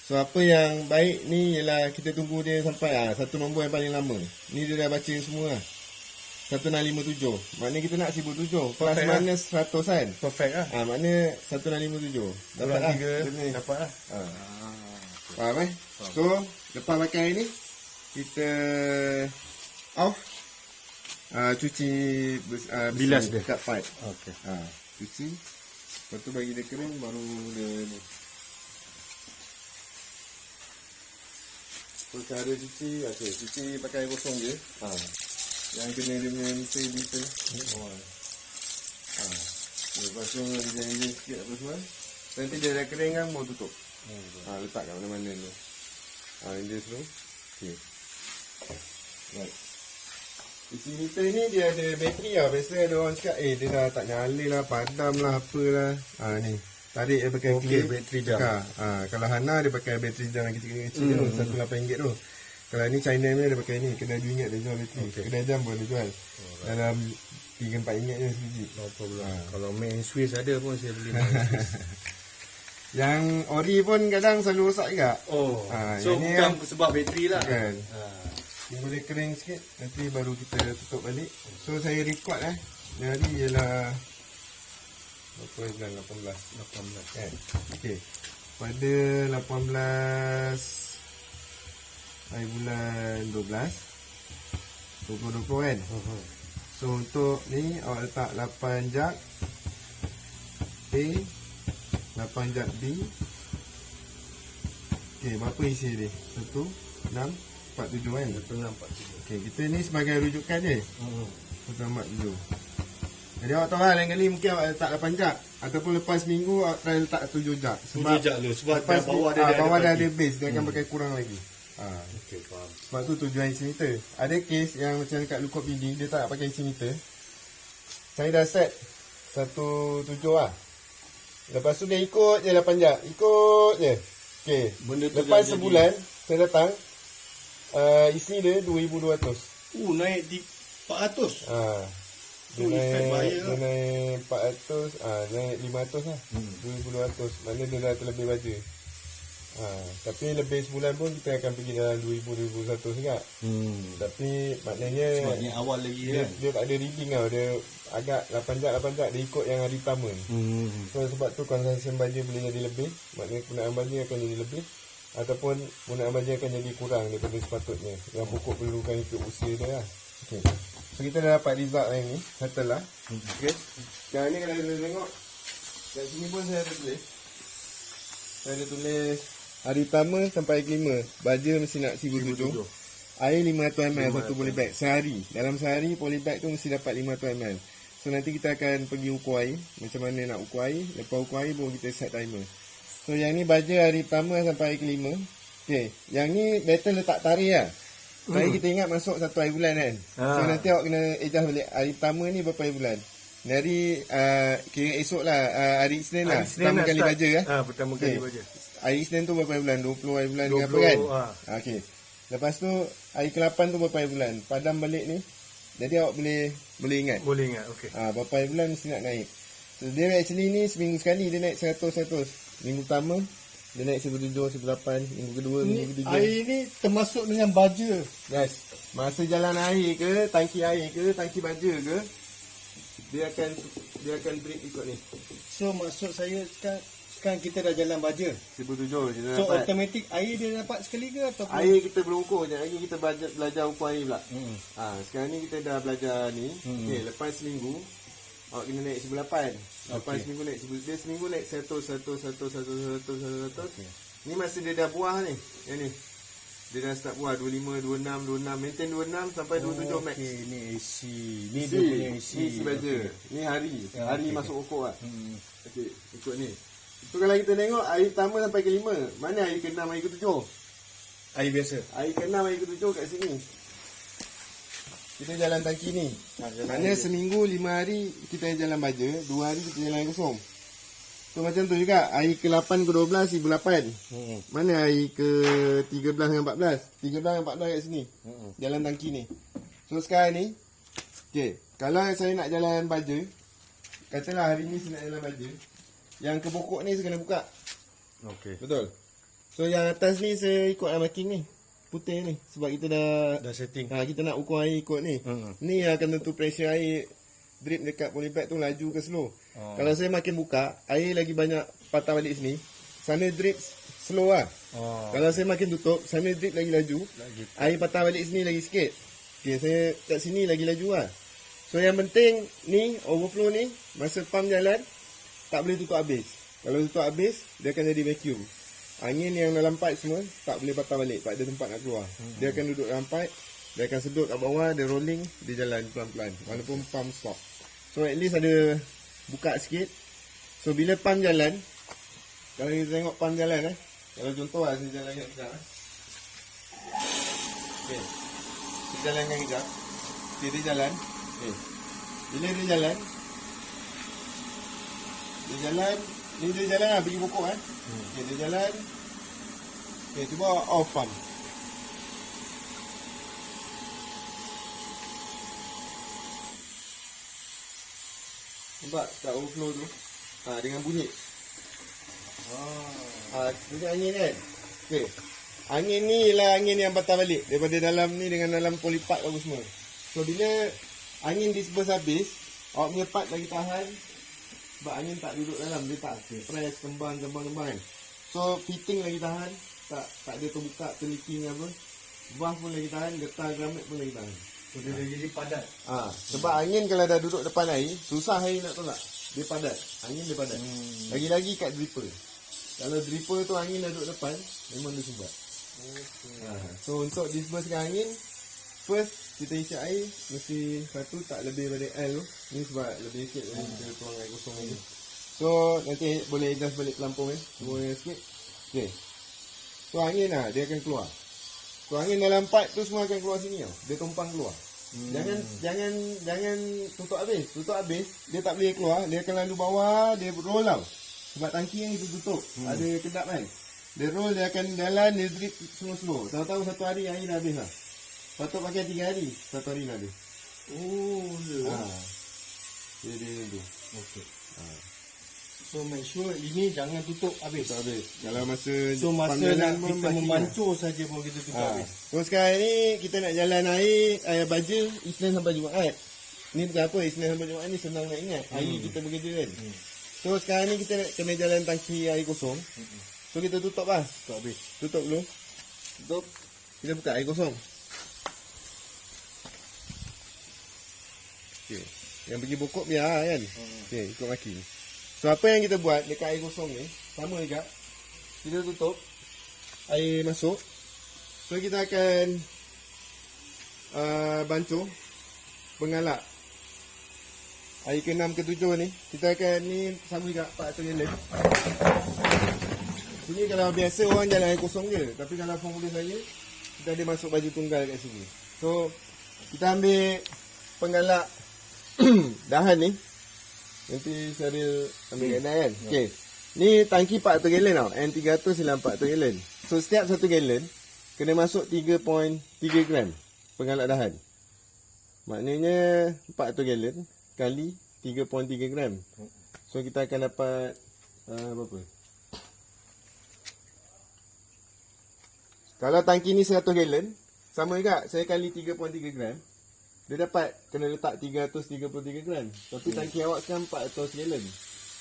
So apa yang baik ni ialah kita tunggu dia sampai satu nombor yang paling lama. Ni dia dah baca semua lah. 1657. Maknanya kita nak 1007 plus minus 100 kan. Perfect lah. Maknanya 1657. Dapat lah. Dapat lah. Faham eh? So lepas pakai ni kita off, cuci bilas dia kat pipe. Okey. Cuci. Lepas tu bagi dia kering baru dia ni. So cara cuci, cuci pakai air kosong je. Yang kena dia punya meter. Lepas tu dia sikit apa semua. Nanti dia dah kering kan, mau tutup. Letak kat mana-mana tu. Ini dia semua. Okay. Right. Isi meter ni dia ada bateri lah. Biasa ada orang cakap dia dah tak nyala lah, padam lah, apalah. Ni tarik dia pakai bateri jam. Kalau Hana dia pakai bateri jam yang kecil-kecil tu, RM18 tu. Kalau ni China ni dia pakai ni, kena RM2 dia jual bateri. Kedai jam pun dia jual. Dalam RM3-4 je sebiji. No problem. Kalau main Swiss ada pun saya beli main Swiss. Yang ori pun kadang selalu rosak juga. So bukan sebab bateri lah. Bukan. Tunggu dia kering sikit, nanti baru kita tutup balik. So saya record dia hari ialah berapa bulan? 18 kan. Okey. pada 18 hari bulan 12 2020 kan. So untuk ni awak letak 8 jak A, 8 jak B. Okey, berapa isi dia? 1, 6, 4, 7 kan? 1, 6, 4, 7. Okey, kita ni sebagai rujukan je. 1, 6, 4, 7. Jadi awak tahu lah, lain kali mungkin awak letak 8 jak. Ataupun lepas minggu awak try letak 7 jak. 7 jak dulu. Sebab lepas bawah dia bawah dah ada ada base, dia akan pakai kurang lagi. Okey, faham. Sebab tu tujuan isi meter. Ada kes yang macam dekat Lukop PD, dia tak nak pakai isi meter. Saya dah set 17 lah. Lepas tu dia ikut je 8 jak. Ikut je. Okey. Benda tu Lepas dah sebulan, saya datang. Isi dia 2,200. Naik di 400. Dia So, effect bahaya dia lah. naik 400, naik 500 lah. 2,200. Mana dia dah terlebih baja. Tapi lebih sebulan pun kita akan pergi dalam 2,000-2,100 juga. Tapi maknanya Sebabnya awal lagi dia, kan. dia tak ada reading tau. Dia agak 8 jak dia ikut yang hari pertama. So sebab tu consumption baja boleh jadi lebih. Maknanya penggunaan baja akan jadi lebih. Ataupun penggunaan baja akan jadi kurang daripada sepatutnya. Yang pokok perlukan ikut usia dia lah. Okay. So kita dah dapat result yang ni. Settle lah. Okay. Sekarang ni kalau kita tengok, kat sini pun saya ada tulis. Saya ada tulis hari pertama sampai hari kelima, baja mesti nak 1,700. Air 500 ml satu polybag sehari. Dalam sehari polybag tu mesti dapat 500 ml. So nanti kita akan pergi ukur air, macam mana nak ukur air. Lepas ukur air baru kita set timer. So yang ni baja hari pertama sampai hari kelima. Okay, yang ni better letak tarikh lah. Tarikh kita ingat masuk 1 hari bulan kan. So nanti awak kena adjust balik. Hari pertama ni berapa hari bulan. Ni hari kira esok lah, hari Isnin lah. Pertama kali baja lah. Pertama kali baja. Hari Isnin tu berapa hari bulan? 20 hari bulan 20, apa kan? Okey. Lepas tu hari ke-8 tu berapa hari bulan? Padam balik ni. Jadi awak boleh ingat. Boleh ingat, okey. Berapa hari bulan mesti nak naik. So dia actually ni seminggu sekali dia naik 100. Minggu pertama dia naik 1,700, 1,800. Minggu kedua, minggu ketiga. Air ni termasuk dengan baja. Yes. Masa jalan air ke, tangki air ke, tangki baja ke, dia akan drip ikut ni. So maksud saya sekarang kita dah jalan baja. 1,700 je dah So dapat. automatic air dia dapat sekali ke ataupun Air kita belum ukur. Sekejap lagi kita belajar ukur air pula. Sekarang ni kita dah belajar ni. Okay, lepas seminggu awak kena naik 1,800. Lepas seminggu naik 1,000. Dia seminggu naik 100. Ni masa dia dah buah ni. Yang ni. Dia dah start buah 25, 26. Maintain 26 sampai 27 max. Okey, ni AC. Ni Isi, dia punya AC. ni isi baja. Ni hari. Hari okey. masuk ukur lah. Okey, ikut ni. So kalau kita tengok hari pertama sampai ke-5, mana hari ke-6, hari ke-7? Air biasa. Hari ke-6, hari ke-7 kat sini. Kita jalan tangki ni. Maknanya seminggu 5 hari kita jalan baja, 2 hari kita jalan air kosong. So macam tu juga, hari ke-8 ke-12 1,800. Mana hari ke-13 dengan 14? 13 dengan 14 kat sini. Jalan tangki ni. So sekarang ni, okay, kalau saya nak jalan baja, katalah hari ni saya nak jalan baja, yang ke pokok ni saya kena buka. Okey. Betul. So yang atas ni saya ikut marking ni. Putih ni. Sebab kita dah setting. kita nak ukur air ikut ni. Ni yang akan tentu pressure air drip dekat polybag tu laju ke slow. Kalau saya makin buka, air lagi banyak patah balik sini. Sana drip slow lah. Kalau saya makin tutup, sana drip lagi laju. Air patah balik sini lagi sikit. Okay, saya kat sini lagi laju lah. So yang penting ni, overflow ni, masa pump jalan, tak boleh tutup habis. Kalau tutup habis, dia akan jadi vacuum. Angin yang dalam pipe semua tak boleh patah balik, tak ada tempat nak keluar. Dia akan duduk dalam pipe, dia akan sedut kat bawah, dia rolling, dia jalan pelan-pelan walaupun pump stop. So at least ada buka sikit. So bila pump jalan, kalau kita tengok pump jalan kalau contoh lah saya jalankan kejap. Okay. Saya jalankan kejap. Okay, dia jalan. Okay. Bila dia jalan, ni dia jalan lah pergi pokok Okay, dia jalan. Okay, cuba off pump. Nampak tak overflow tu? Dengan bunyi. Tengok angin kan? Okay. Angin ni ialah angin yang patah balik daripada dalam ni dengan dalam polypipe apa semua. So bila angin disperse habis, awak punya pipe lagi tahan. Sebab angin tak duduk dalam, dia tak press kembang kan. So fitting lagi tahan. Tak ada terbuka, terleaking apa. Valve pun lagi tahan, getah grommet pun lagi tahan. So dia jadi padat. Sebab angin kalau dah duduk depan air, susah air nak tolak. Dia padat. Angin dia padat. Lagi-lagi kat dripper. Kalau dripper tu angin dah duduk depan, memang dia sumbat. So untuk disbursekan angin, first kita isi air, mesti satu tak lebih daripada L tu. Ni sebab lebih sikit dari kita tuang air kosong ni. So nanti boleh adjust balik pelampung Semua sikit. Okay. So angin dia akan keluar. So angin dalam pipe tu semua akan keluar sini tau. Dia tumpang keluar. Jangan tutup habis. Tutup habis, dia tak boleh keluar, dia akan lalu bawah, dia roll tau. Sebab tangki yang itu tutup, ada kedap kan. Dia roll, dia akan jalan, dia drip slow-slow. Tahu-tahu satu hari air dah habis lah. Patut pakai 3 hari, satu hari dah habis. Dia tu. Okay. So make sure ini jangan tutup habis. Tutup habis. Kalau masa masa pun kita membancuh saja pun kita tutup habis. So sekarang ni kita nak jalan air baja Isnin sampai Jumaat. Ni bukan apa, Isnin sampai Jumaat ni senang nak ingat. Hari kita bekerja kan. So sekarang ni kita nak kena jalan tangki air kosong. So kita tutup lah. Tutup habis. Tutup dulu. Tutup. Kita buka air kosong. Okay. Yang pergi pokok biar kan. Okay, ikut maki. So apa yang kita buat dekat air kosong ni, sama juga. Kita tutup. Air masuk. So kita akan bancuh pengalak. Air ke-6 ke-7 ni, kita akan ni sama juga 400 gallon. Sini kalau biasa orang jalan air kosong je. Tapi kalau formula saya, kita ada masuk baju tunggal kat sini. So kita ambil pengalak dahan ni. Nanti Syaril ambil kat kan. Okay. Ni tangki 400 gallon tau. N300 ialah 400 gallon. So setiap 1 gallon kena masuk 3.3 gram pengalak dahan. Maknanya 400 gallon kali 3.3 gram. So kita akan dapat berapa? Kalau tangki ni 100 gallon, sama juga saya kali 3.3 gram. Dia dapat kena letak 333 gram. Tapi tangki awak sekarang 400 gallon.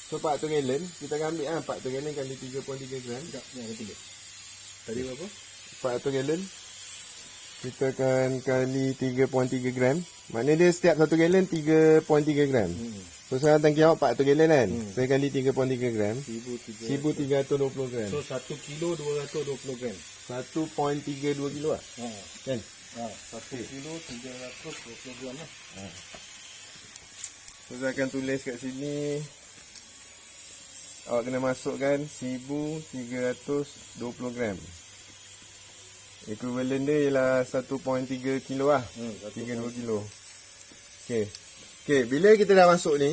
So 400 gallon, kita akan ambil 400 gallon kali 3.3 gram. Sekejap, ni ada 3. Tadi berapa? 400 gallon. Kita akan kali 3.3 gram. Maknanya dia setiap 1 gallon 3.3 gram. So sekarang tangki awak 400 gallon kan. Saya kali 3.3 gram. 1320 gram. So 1 kilo 220 gram. 1.32 kilo lah. Kan? 1 kilo 320 gram lah. So saya akan tulis kat sini. Awak kena masukkan 1320 gram. Equivalent dia ialah 1.3 kilo lah. 3.2 kilo. Okay. Okay, bila kita dah masuk ni,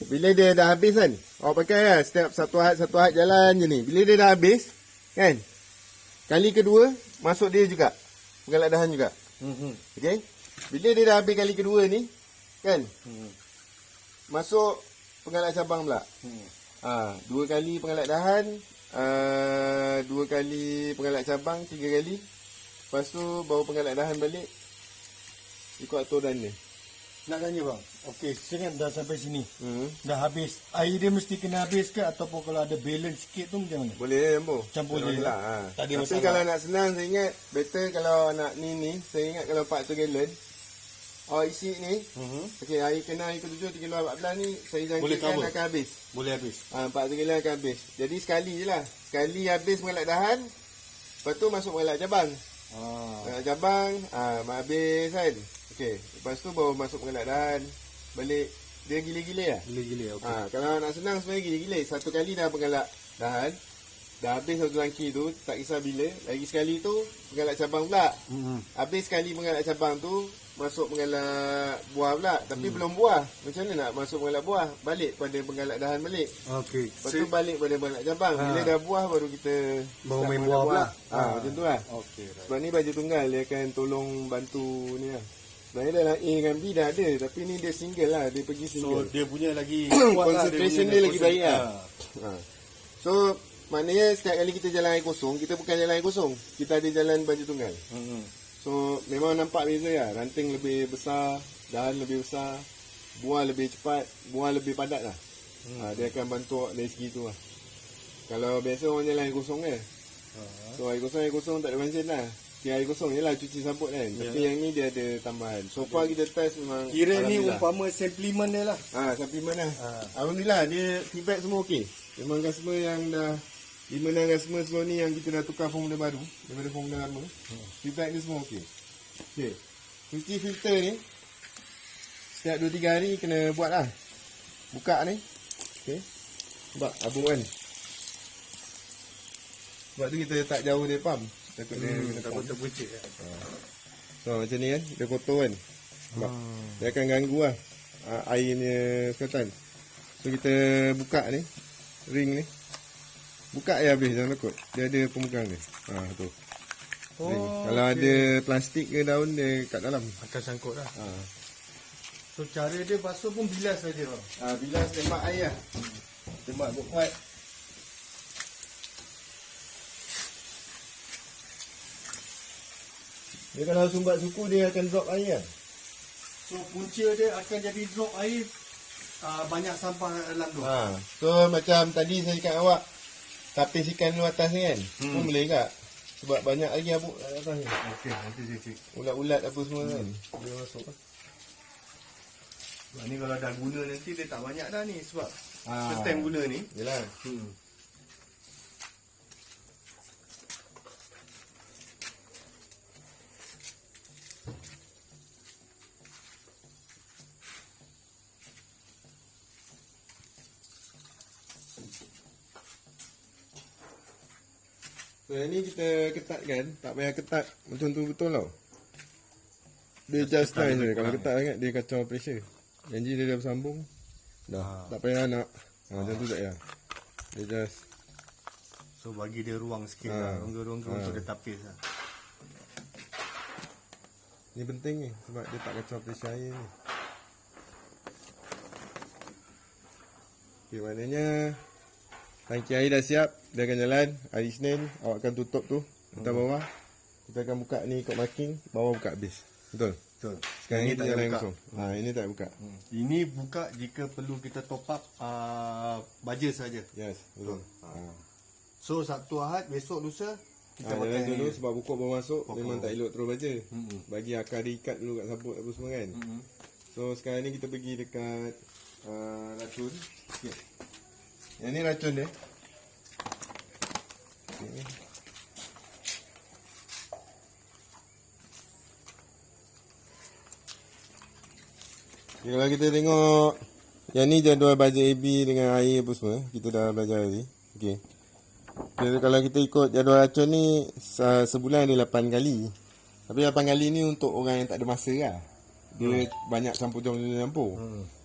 bila dia dah habis kan, awak pakai lah setiap satu had jalan je ni. Bila dia dah habis, kan, kali kedua, masuk dia juga. Pengalak dahan juga. Okay. Bila dia dah habis kali kedua ni, kan, masuk pengalak cabang pula. 2 kali pengalak dahan, 2 kali pengalak cabang, 3 kali. Lepas tu bawa pengalak dahan balik. Ikut aturan dia. Nak tanya bang, okey, saya dah sampai sini. Dah habis. Air dia mesti kena habis ke ataupun kalau ada balance sikit tu macam mana? Boleh campur. Campur je lah. Tak ada Tapi masalah. kalau nak senang, saya ingat better kalau nak ni, saya ingat kalau 400 gallon, awak isi ni. Okey, air kena air ke-7, 3 kilo 14 ni, saya jangkitkan akan habis. Boleh habis. 400 gallon akan habis. Jadi sekali je lah. Sekali habis pengalak dahan, lepas tu masuk pengalak cabang. Pengalak cabang, habis kan. Okey, lepas tu baru masuk pengalak dahan. Balik, dia gila-gila lah. Gila-gila, okey. Kalau nak senang sebenarnya gila-gila. Satu kali dah pengalak dahan, dah habis satu tangki tu, tak kisah bila. Lagi sekali tu, pengalak cabang pula. Habis sekali pengalak cabang tu, masuk pengalak buah pula. Tapi belum buah. Macam mana nak masuk pengalak buah? Balik pada pengalak dahan balik. Okey. Lepas tu balik pada pengalak cabang. Bila dah buah baru kita baru start main pengalak buah pula. Macam tu lah. Okey. Sebab ni baju tunggal, dia akan tolong bantu ni lah. Sebenarnya dalam A dengan B dah ada. Tapi ni dia single lah. Dia pergi So single. dia punya lagi kuat lah, concentration dia lagi baik lah. So maknanya setiap kali kita jalan air kosong, kita bukan jalan air kosong, kita ada jalan baju tunggal. So memang nampak beza lah. Ranting lebih besar, dahan lebih besar, buah lebih cepat, buah lebih padat lah. Dia akan bantu dari segi tu lah. Kalau biasa orang jalan air kosong kan. So air kosong tak ada mesin lah. Air kosong je lah cuci sabut kan. Tapi yang ni dia ada tambahan. So far kita test memang Kira ni umpama supplement dia lah. supplement lah. Alhamdulillah dia feedback semua okey. Memang customer yang dah 5-6 customer sebelum ni yang kita dah tukar formula baru daripada formula lama. Feedback dia semua okey. Okey. Cuci filter ni setiap 2-3 hari kena buat lah. Buka ni. Okey. Sebab abung kan. Sebab tu kita tak jauh dari pump. Takut dia kena Takut pump. terbuncit. So macam ni kan, dia kotor kan. Sebab dia akan ganggu lah air punya sekatan. So kita buka ni, ring ni. Buka je habis, jangan takut. Dia ada pemegang ni. Tu. Ring. Kalau ada plastik ke daun dia kat dalam. Akan sangkut lah. So cara dia basuh pun bilas saja bang. Bilas tembak air lah. Tembak kuat. Dia kalau sumbat suku dia akan drop air lah. So punca dia akan jadi drop air, banyak sampah dalam tu. So macam tadi saya cakap awak tapis ikan lu atas ni kan. Pun boleh tak? Sebab banyak lagi abuk atas ni. Okey, nanti saya cek. Ulat-ulat apa semua kan. Dia masuk lah. Sebab ni kalau dah guna nanti dia tak banyak dah ni. Sebab first time guna ni. Yelah. So yang ni kita ketatkan. Tak payah ketat macam tu betul tau. Dia just nice je. Kalau ketat sangat dia kacau pressure. Janji dia dah bersambung. Dah. Tak payah nak. Macam tu tak payah. Dia just. So bagi dia ruang sikit lah. Rongga-rongga untuk dia tapis lah. Ni penting ni. Sebab dia tak kacau pressure air ni. Okay, maknanya tangki air dah siap. Dia akan jalan. Hari Isnin awak akan tutup tu atas bawah. Kita akan buka ni ikut marking. Bawah buka habis. Betul? Betul. Sekarang Ini ni tak jalan buka. kosong. Ini tak buka. Ini buka jika perlu kita top up baja saja. Yes, betul. So Sabtu Ahad, besok lusa kita Jalan pakai dulu ni. sebab pokok baru masuk. Pokok. Memang tak elok terus baca. Bagi akar dia ikat dulu kat sabut apa semua kan. So sekarang ni kita pergi dekat racun. Sikit. Yang ni racun dia. Okay. Okay, kalau kita tengok yang ni jadual bajet AB dengan air apa semua. Kita dah belajar tadi. Okey. Okay, kalau kita ikut jadual racun ni sebulan ada 8 kali. Tapi 8 kali ni untuk orang yang tak ada masa lah. Dia banyak campur.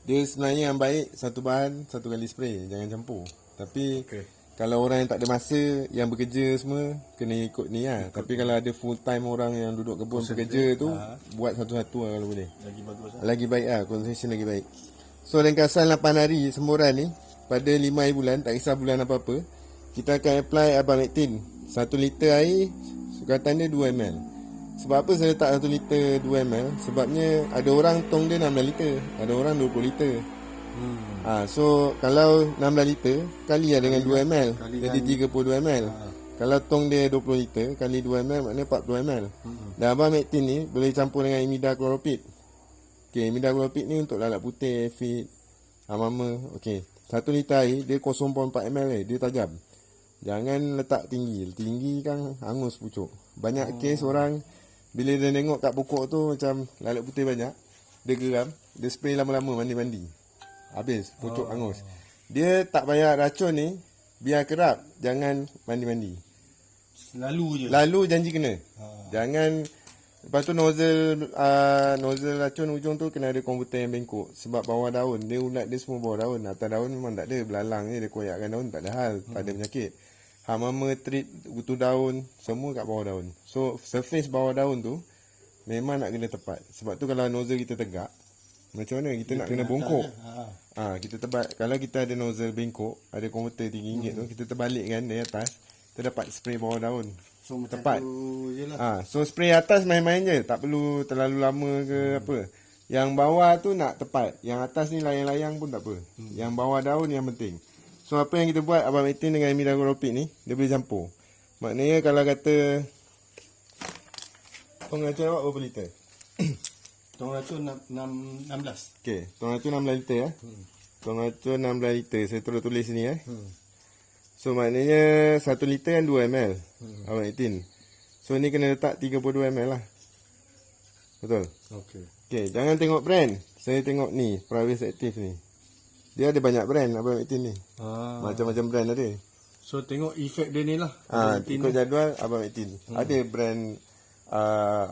Dia sebenarnya yang baik satu bahan satu kali spray, jangan campur. Tapi kalau orang yang tak ada masa, yang bekerja semua kena ikut ni lah. Tapi kalau ada full time orang yang duduk kebun bekerja tu, buat satu-satu lah kalau boleh. Lagi bagus lah. Lagi baik lah, concentration lagi baik. So ringkasan 8 hari semburan ni, pada 5 hari bulan, tak kisah bulan apa-apa, kita akan apply Abamectin 1 liter air, sukatan dia 2 ml. Sebab apa saya letak 1 liter 2 ml? Sebabnya ada orang tong dia 16 liter, ada orang 20 liter. So kalau 16 liter kali lah dengan 2 ml, jadi 32 ml. Kalau tong dia 20 liter kali 2 ml maknanya 40 ml. Dan Abamectin ni boleh campur dengan imidacloprid. Okey, imidacloprid ni untuk lalat putih, aphid, mama. Okey, 1 liter air dia 0.4 ml dia tajam. Jangan letak tinggi. Tinggi kan hangus pucuk. Banyak kes orang bila dia tengok kat pokok tu macam lalat putih banyak, dia geram, dia spray lama-lama mandi-mandi. Habis pucuk hangus. Dia tak payah racun ni, biar kerap, jangan mandi-mandi. Lalu je. Lalu janji kena. Jangan. Lepas tu nozzle racun ujung tu kena ada komputer yang bengkok. Sebab bawah daun, dia ulat dia semua bawah daun. Atas daun memang tak ada, belalang je dia koyakkan daun, tak ada hal, tak ada penyakit. Mama treat kutu daun, semua kat bawah daun. So surface bawah daun tu memang nak kena tepat. Sebab tu kalau nozzle kita tegak, macam mana kita nak kena bongkok. Kita tebat. Kalau kita ada nozzle bengkok, ada konverter RM3 tu, kita terbalikkan dari atas, kita dapat spray bawah daun. So macam tepat. tu je lah. So spray atas main-main je, tak perlu terlalu lama ke apa. Yang bawah tu nak tepat. Yang atas ni layang-layang pun tak apa. Yang bawah daun yang penting. So apa yang kita buat, Abang Metin dengan imidacloprid ni, dia boleh campur. Maknanya kalau kata tong racun awak berapa liter? Tong racun 16. Okey, tong racun 16 liter ya. Tong racun 16 liter. Saya tulis sini So maknanya 1 liter kan 2 ml. Abang Metin. So ni kena letak 32 ml lah. Betul? Okey. Okey, jangan tengok brand. Saya tengok ni, Pravis Active ni. Dia ada banyak brand Abang Metin ni. Macam-macam brand ada. So tengok efek dia ni lah. Ikut jadual Abang Metin. Ada brand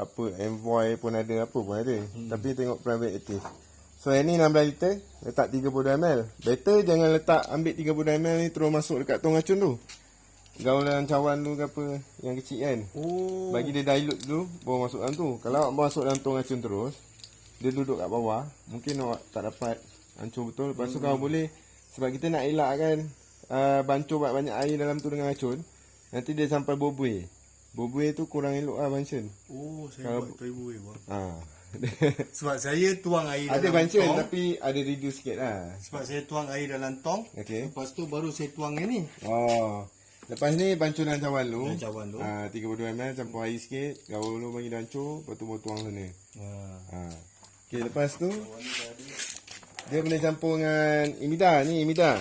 apa Envoy pun ada, apa pun ada. Tapi tengok Private Active. So yang ni 16 liter, letak 32 ml. Better jangan letak ambil 32 ml ni terus masuk dekat tong racun tu. Gaulan cawan tu ke apa yang kecil kan. Bagi dia dilute dulu baru masuk dalam tu. Kalau awak masuk dalam tong racun terus, dia duduk kat bawah, mungkin awak tak dapat hancur betul. Lepas tu kalau boleh, sebab kita nak elakkan bancuh banyak air dalam tu dengan racun, nanti dia sampai berbuih. Berbuih tu kurang elok lah function. Saya buat berbuih bang. Sebab Sebab saya tuang air ada dalam function tong. tapi ada reduce sikit lah. Sebab saya tuang air dalam tong. Okey. Lepas tu baru saya tuang yang ni. Lepas ni bancuh dalam cawan dulu. Dalam cawan dulu. 32 ml campur air sikit, gaul dulu bagi dia hancur, lepas tu baru tuang sana. Okey, lepas tu dia boleh campur dengan Imida. Ni Imida.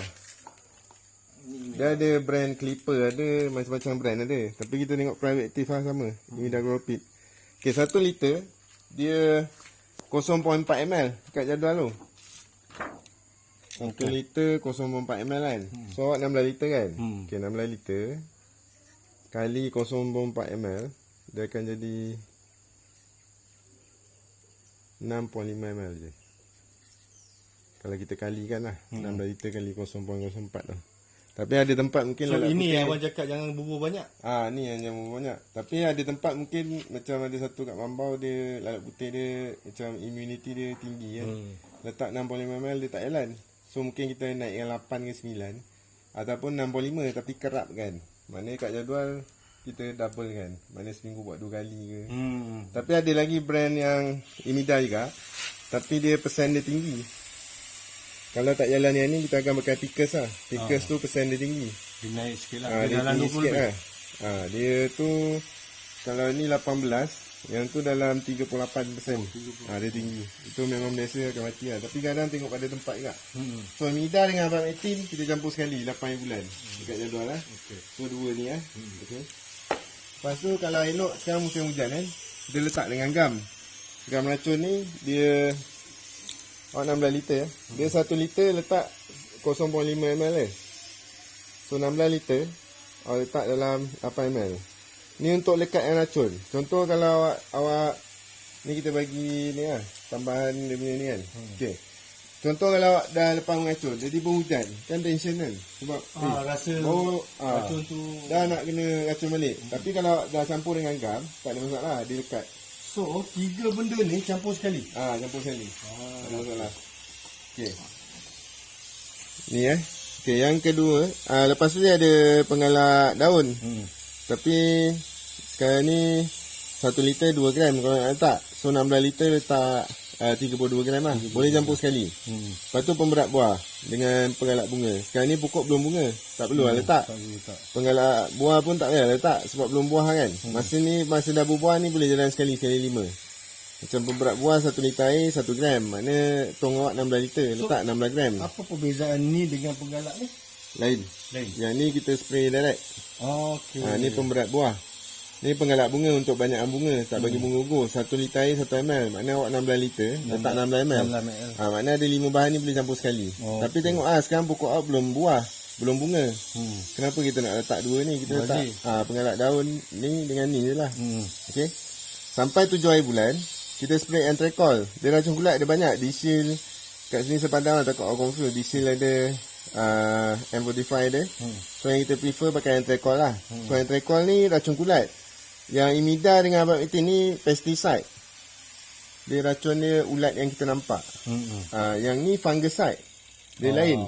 Dia ada brand Clipper, ada macam-macam brand ada. Tapi kita tengok Private Active lah sama. Imidacloprid. Okey, 1 liter dia 0.4 ml kat jadual tu. 1 liter 0.4 ml kan. So awak 16 liter kan. Okey, 16 liter kali 0.4 ml, dia akan jadi 6.5 ml je. Kalau kita kalikan lah 16 liter kali 0.04 tu. Tapi ada tempat mungkin So lalat ini putih. yang abang cakap jangan bubur banyak. Ni yang jangan banyak. Tapi ada tempat mungkin macam ada satu kat Mambau, dia lalat putih dia macam immunity dia tinggi kan. Letak 65 ml dia tak jalan. So mungkin kita naik yang 8 ke 9 ataupun 65 tapi kerap kan. Maknanya kat jadual kita double kan. Maknanya seminggu buat 2 kali ke. Tapi ada lagi brand yang Imida juga, tapi dia persen dia tinggi. Kalau tak jalan yang ni, kita akan pakai Pickers lah. Pickers tu persen dia tinggi. Dia naik sikit lah. Dia dalam tinggi 20 sikit lebih. lah. Dia tu kalau ni 18, yang tu dalam 38%. Dia tinggi. Itu memang biasa akan mati lah. Tapi kadang tengok pada tempat juga. So Mida dengan Abang Metin kita campur sekali 8 bulan dekat jadual lah. So 2 ni okay. Lepas tu kalau elok sekarang musim hujan kan, kita letak dengan gam. Gam racun ni dia 16 liter. Dia 1 liter letak 0.5 ml So 16 liter awak letak dalam 8 ml. Ni untuk lekat yang racun. Contoh kalau awak ni kita bagi ni lah, tambahan dia punya ni kan. Okey. Contoh kalau awak dah lepas racun, jadi berhujan, kan tension kan. Sebab rasa racun tu dah nak kena racun balik. Tapi kalau awak dah campur dengan gam, tak ada masalah, dia lekat. So 3 benda ni campur sekali. Campur sekali. Tak ada masalah. Okey. Ni okey, yang kedua, lepas tu dia ada penggalak daun. Tapi sekarang ni 1 liter 2 gram kalau nak letak. So 16 liter letak 32 gram lah. Boleh campur sekali. Lepas tu pemberat buah dengan penggalak bunga. Sekarang ni pokok belum bunga, tak perlu lah letak. Penggalak buah pun tak payah letak sebab belum buah kan. Masa dah berbuah ni boleh jalan sekali 5. Macam pemberat buah 1 liter air 1 gram. Maknanya tong awak 16 liter, letak 16 gram. Apa perbezaan ni dengan penggalak ni? Lain. Yang ni kita spray direct. Okey. Ni pemberat buah. Ni penggalak bunga untuk banyakan bunga, tak bagi bunga gugur. 1 liter air 1 ml. Maknanya awak 16 liter, letak 16 ml. Maknanya ada 5 bahan ni boleh campur sekali. Tapi tengok sekarang pokok awak belum buah, belum bunga. Kenapa kita nak letak 2 ni? Kita letak penggalak daun ni dengan ni je lah. Okey. Sampai 7 hari bulan, kita spray Anthracol. Dia racun kulat ada banyak. Disil kat sini sepadan lah, takut awak confuse. Disil ada M45 ada. So yang kita prefer pakai Anthracol lah. So Anthracol ni racun kulat. Yang Imida dengan Abang Metin ni pesticide. Dia racun dia ulat yang kita nampak. Yang ni fungicide. Dia lain.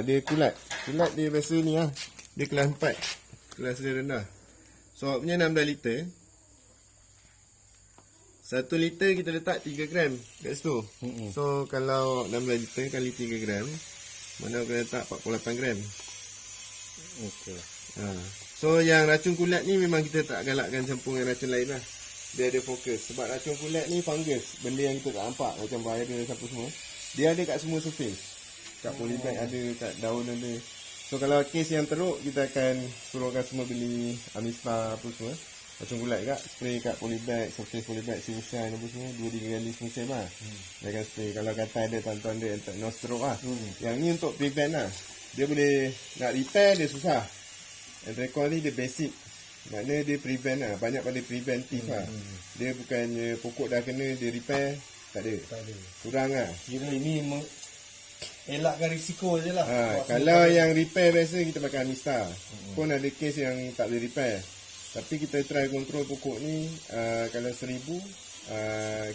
Dia kulat. Kulat dia biasa ni lah. Dia kelas 4. Kelas dia rendah. So punya 16 liter. 1 liter kita letak 3 gram kat situ. So kalau 16 liter kali 3 gram, mana kena letak 48 gram. Okey. So yang racun kulat ni memang kita tak galakkan campur dengan racun lain lah. Dia ada fokus. Sebab racun kulat ni fungus. Benda yang kita tak nampak. Macam viral apa semua. Dia ada kat semua surface. Kat polybag ada, kat daun ada. So kalau kes yang teruk, kita akan suruhkan semua beli Amista apa semua. Racun kulat kat, spray kat polybag, surface polybag, siusan apa semua. 2-3 kali semusim lah. Dia akan spray. Kalau kata ada tuan-tuan dia no stroke lah. Yang ni untuk prevent lah. Dia boleh nak repair dia susah. Entrecol ni dia basic. Maknanya dia prevent lah. Banyak pada preventif lah. Dia bukannya pokok dah kena dia repair. Tak ada. Kurang lah. Kira ini elakkan risiko je lah. Kalau yang repair biasa kita pakai Amista. Pun ada kes yang tak boleh repair. Tapi kita try kontrol pokok ni. Kalau 1000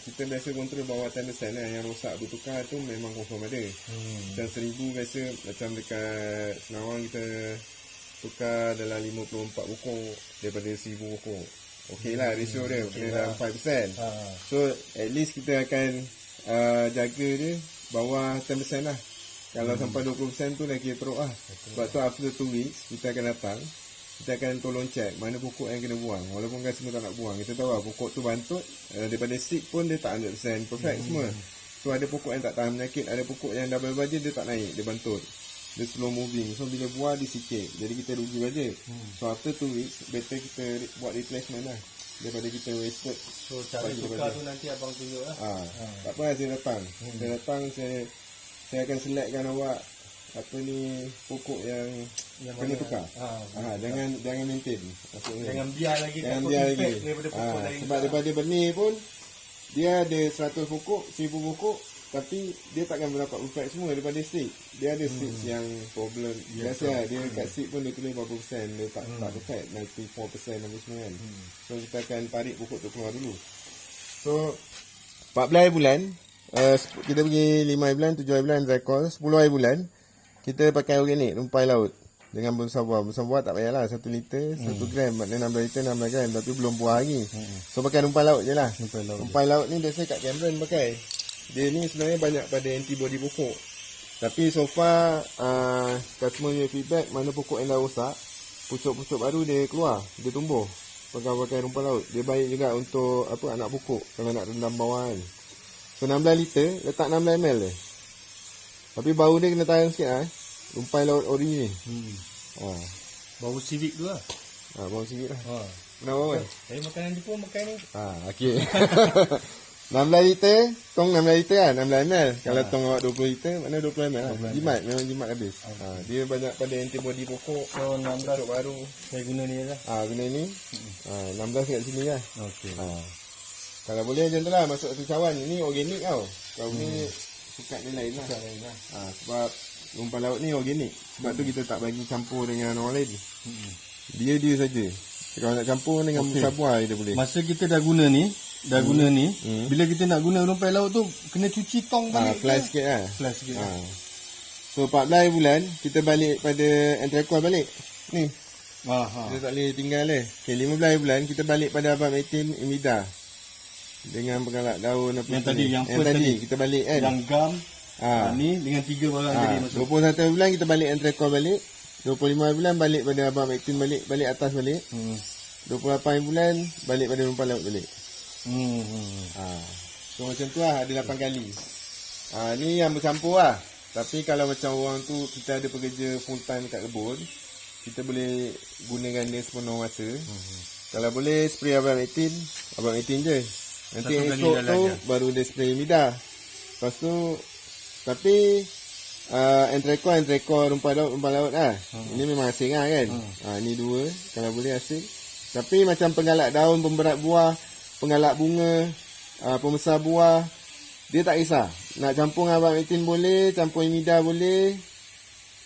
kita biasa kontrol bawah 10% lah. Yang rosak bertukar tu memang confirm ada. Dan 1000 biasa macam dekat Senawang kita tukar dalam 54 pokok daripada 1000 pokok. Okey lah ratio dia. Kena dalam 5%. So at least kita akan jaga dia bawah 10% lah. Kalau sampai 20% tu dah kira teruk lah. Sebab tu after 2 weeks kita akan datang. Kita akan tolong check mana pokok yang kena buang. Walaupun kan semua tak nak buang. Kita tahu lah pokok tu bantut. Daripada seed pun dia tak 100% perfect semua. So ada pokok yang tak tahan penyakit. Ada pokok yang double budget dia tak naik. Dia bantut. Dia slow moving. So bila buah dia sikit. Jadi kita rugi budget. So after 2 weeks better kita buat replacement lah. Daripada kita wasted. So cara tukar tu nanti abang tunjuk lah. Tak apa saya datang. Saya datang saya akan selectkan awak apa ni pokok yang kena tukar. Jangan maintain. Maksudnya, jangan biar lagi daripada pokok lain. Sebab daripada benih pun dia ada 100 pokok, 1000 pokok, tapi dia takkan berdapat perfect semua daripada seed. Dia ada seeds yang problem. Biasa dia kat seed pun dia tulis berapa persen, dia tak perfect, 94% apa semua kan. So kita akan tarik pokok tu keluar dulu. So 14 bulan kita pergi 5 bulan, 7 bulan recall, 10 bulan kita pakai organik rumpai laut dengan bonsa buah. Bonsa buah tak payahlah 1 liter 1 gram, maknanya 16 liter 16 gram, tapi belum buah lagi. So pakai rumpai laut je lah. Rumpai laut ni biasa kat Cameron pakai. Dia ni sebenarnya banyak pada antibody pokok. Tapi so far customer punya feedback, mana pokok yang dah rosak, pucuk-pucuk baru dia keluar, dia tumbuh. Pakai rumput laut. Dia baik juga untuk apa anak pokok kalau nak rendam bawah kan. So 16 liter letak 16 ml je. Tapi bau dia kena tahan sikit lah. Rumpai laut ori ni. Bau civic tu lah. Bau sikit lah. Pernah bau kan? Saya makanan Jepun makan ni. Okey. 16 liter, tong 16 liter lah, 16 ml. Kalau tong awak 20 liter, mana 20 ml lah. Jimat, memang jimat habis. Dia banyak pada antibody pokok. So 16 baru. Saya guna ni lah. Guna ni. 16 kat sini lah. Okey. Kalau boleh macam tu lah, masuk satu cawan. Ini organik tau. Kalau ni sukat dia lain lah. Sebab rumput laut ni organik. Sebab tu kita tak bagi campur dengan orang lain. Dia saja. Kalau nak campur dengan sabua dia boleh. Masa kita dah guna ni, bila kita nak guna rumpai laut tu kena cuci tong balik. Fly sikit lah. Fly sikit. So 14 bulan kita balik pada Entrecol balik. Ni. Kita tak boleh tinggal Okay, 15 bulan kita balik pada Abang Metin Imida. Dengan penggalak daun apa yang tadi, yang tadi kita balik kan. Yang gam ni dengan 3 barang tadi masuk. 21 bulan kita balik Entrecol balik. 25 bulan balik pada Abang Metin balik atas balik. 28 bulan balik pada rumput laut balik. So macam tu lah, ada 8 kali. Ni yang bercampur lah. Tapi kalau macam orang tu kita ada pekerja full time kat kebun, kita boleh gunakan dia sepenuh masa. Kalau boleh spray Abang Metin je. Nanti esok tu baru dia spray Mida. Lepas tu tapi Entrecol rumput laut lah. Ini memang asing lah kan. Ni 2 kalau boleh asing. Tapi macam penggalak daun, pemberat buah, penggalak bunga, pembesar buah, dia tak kisah. Nak campur dengan Abang Metin boleh, campur Imida boleh.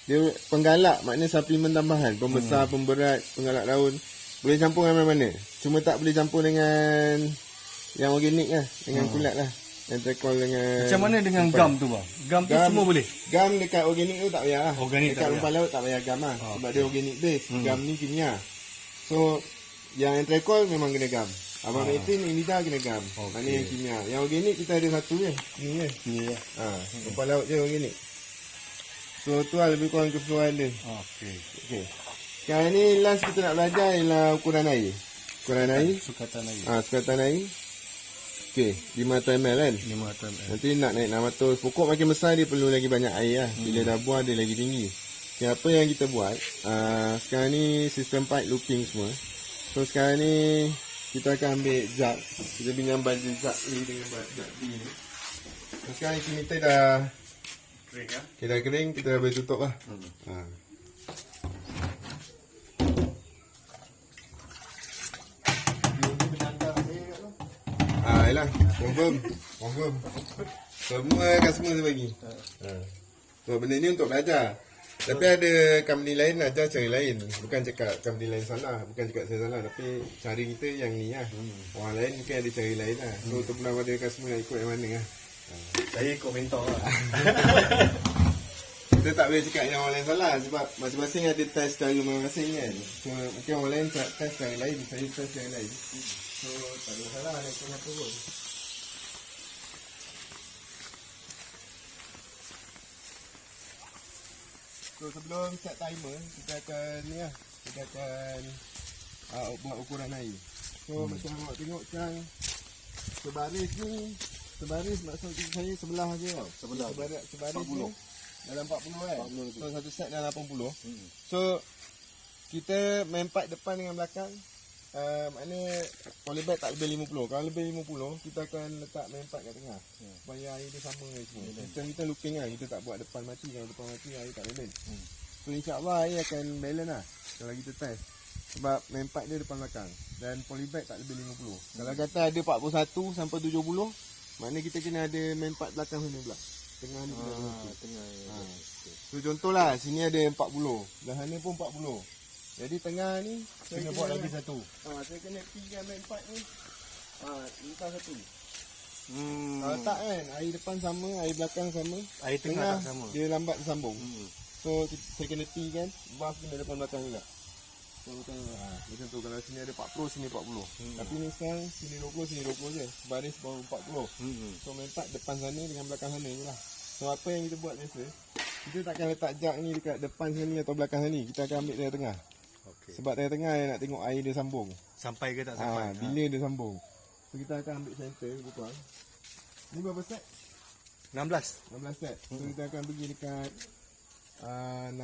Dia penggalak maknanya suplemen tambahan, pembesar, pemberat, penggalak daun. Boleh campur dengan mana-mana. Cuma tak boleh campur dengan yang organik lah, dengan kulat lah. Entrecol dengan macam mana dengan gam tu bang? Gam tu semua boleh? Gam dekat organik tu tak payah lah. Dekat rumput laut tak payah gam lah. Sebab dia organik base. Gam ni kimia. So yang Entrecol memang kena gam. Abang Metin Imida kena gam. Mana yang kimia. Yang organik kita ada satu je. Ni je. Rumput laut je organik. So tu lah lebih kurang keseluruhan dia. Okey. Sekarang ni last kita nak belajar ialah ukuran air. Ukuran air. Sukatan lagi. Sukatan air. Okey, 500 ml kan. 500 ml. Nanti nak naik 600. Pokok makin besar dia perlu lagi banyak air lah. Bila dah buah dia lagi tinggi. Okay, apa yang kita buat, sekarang ni sistem pipe looping semua. So sekarang ni kita akan ambil jug. Kita pinjam baju jug A dengan jug B ni. So sekarang isi meter dah Kering ya. okay, dah kering, kita dah boleh tutup lah. Yelah, confirm. Semua customer saya bagi. So benda ni untuk belajar. Tapi ada company lain ajar cara lain. Bukan cakap company lain salah, bukan cakap saya salah, tapi cara kita yang ni lah. Orang lain mungkin ada cara lain lah. So terpulang pada customer nak ikut yang mana lah. Saya ikut mentor lah. Kita tak boleh cakap yang orang lain salah sebab masing-masing ada test cara masing-masing kan. So mungkin orang lain test cara lain, saya test cara lain. So tak ada salah nak ikut apa pun. So sebelum set timer, kita akan ni lah, kita akan buat ukuran air. So macam awak tengok sekarang, sebaris maksud saya sebelah je tau. Sebaris 40. ni dalam 40 kan. 40 So satu set dalam 80. So kita main pipe depan dengan belakang. Maknanya polybag tak lebih 50. Kalau lebih 50, kita akan letak main pipe kat tengah. Supaya air dia sama semua. Macam kita looping lah, kita tak buat depan mati. Kalau depan mati air tak balance. So insyaAllah air akan balance lah kalau kita test. Sebab main pipe dia depan belakang. Dan polybag tak lebih 50. Kalau kata ada 41 sampai 70, maknanya kita kena ada main pipe belakang sana pula. Tengah ni kena Tengah. So contohlah sini ada 40, dah sana pun 40. Jadi tengah ni Kena buat lagi satu. saya kena tinggal main pipe ni. Entah satu. Kalau tak kan, air depan sama, air belakang sama. Air tengah tak sama. Dia lambat disambung. So saya kena T kan, valve kena depan belakang juga. So macam tu, kalau sini ada 40, sini 40. Tapi ni sekarang sini 20, sini 20 je. Baris baru 40. So main pipe depan sana dengan belakang sana je lah. So apa yang kita buat biasa, kita takkan letak jug ni dekat depan sini atau belakang sini. Kita akan ambil dari tengah. Sebab dari tengah nak tengok air dia sambung. Sampai ke tak sampai? Bila dia sambung. So kita akan ambil center lebih kurang. Ni berapa set? 16. 16 set. So kita akan pergi dekat 16,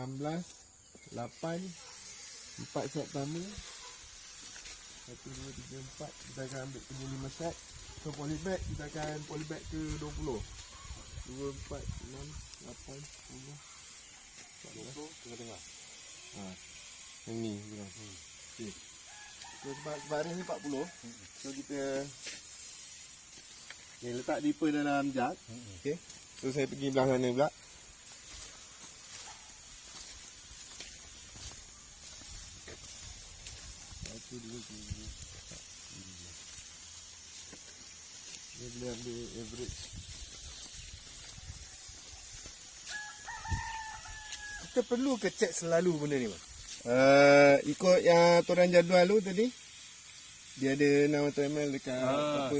8, 4 set pertama. 1, 2, 3, 4. Kita akan ambil ke 5 set. So polybag, kita akan polybag ke 20. 2, 4, 6, 8, 10, 14. Tengah-tengah. Yang ni. Okay. So sebaris ni 40. So kita letak dipper dalam jug. Okay. So saya pergi belah sana pula. Satu, dua, tiga, empat, lima. Dia boleh ambil average. Kita perlu ke check selalu benda ni, Bang? Ikut yang aturan jadual tu tadi, dia ada 600 ml dekat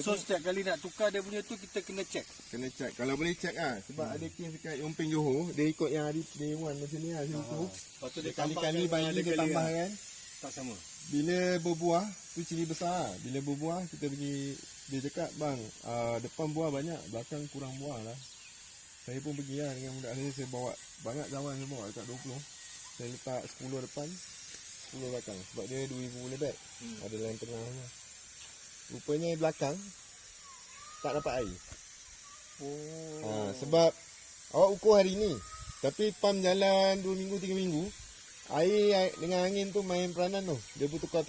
So setiap kali nak tukar dia punya tu kita kena check. kena check. Kalau boleh check lah. Sebab ada kes dekat Yomping Johor, dia ikut yang hari day one macam ni lah. Lepas tu dia Kali-kali bagi dia tambah kan. Tak sama. Bila berbuah, tu ciri besar lah. Bila berbuah, kita pergi, dia cakap, bang, depan buah banyak, belakang kurang buah lah. Saya pun pergi lah dengan budak saya bawa banyak cawan saya bawa dekat 20. Saya letak 10 depan, 10 belakang. Sebab dia 2000 lebih. Ada lain tengah lah. Rupanya belakang tak dapat air. Sebab awak ukur hari ni, tapi pam jalan 2 minggu, 3 minggu, air dengan angin tu main peranan tu. Dia pun tukar.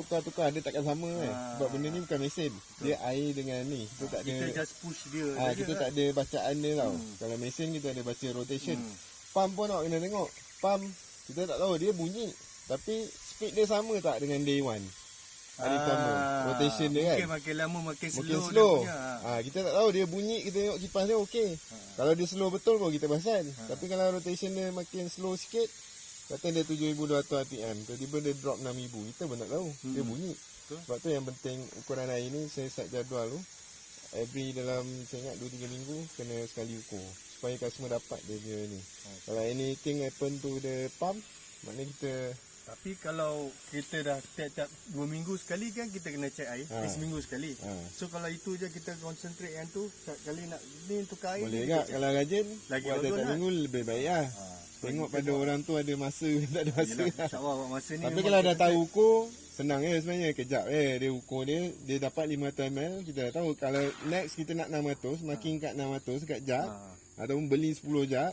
Dia takkan sama kan. Sebab benda ni bukan mesin. Dia air dengan ni. Kita tak ada, Kita just push dia. kita tak ada bacaan dia tau. Kalau mesin kita ada baca rotation. Pam pun awak kena tengok. Pam kita tak tahu dia bunyi. Tapi speed dia sama tak dengan day one. Hari pertama. Rotation dia kan. Makin lama makin slow. Makin slow. Dia punya. Kita tak tahu dia bunyi, kita tengok kipas dia okey. Kalau dia slow betul pun kita perasan. Tapi kalau rotation dia makin slow sikit, kata dia 7200 RPM, tiba-tiba dia drop 6000. Kita pun tak tahu. Dia bunyi. Sebab tu yang penting ukuran air ni saya set jadual tu. Every dalam saya ingat 2-3 minggu kena sekali ukur. Supaya customer dapat dia punya ni. Kalau anything happen to the pump, maknanya kita Tapi kalau kita dah tiap-tiap 2 minggu sekali kan kita kena cek air. Seminggu sekali. So kalau itu je kita concentrate yang tu, sekali nak ni tukar air. Boleh ni tak kita kalau rajin Lagi buat bagus tiap lah. minggu lebih baik lah. Tengok pada orang tu ada masa ke tak ada masa. Yelah, InsyaAllah buat masa ni. Tapi memang kalau dah kita tahu ukur, senang je sebenarnya. Kejap dia ukur dia dapat 500 ml, kita dah tahu. Kalau next kita nak 600, makin kat 600 kat jug, ataupun beli 10 jug,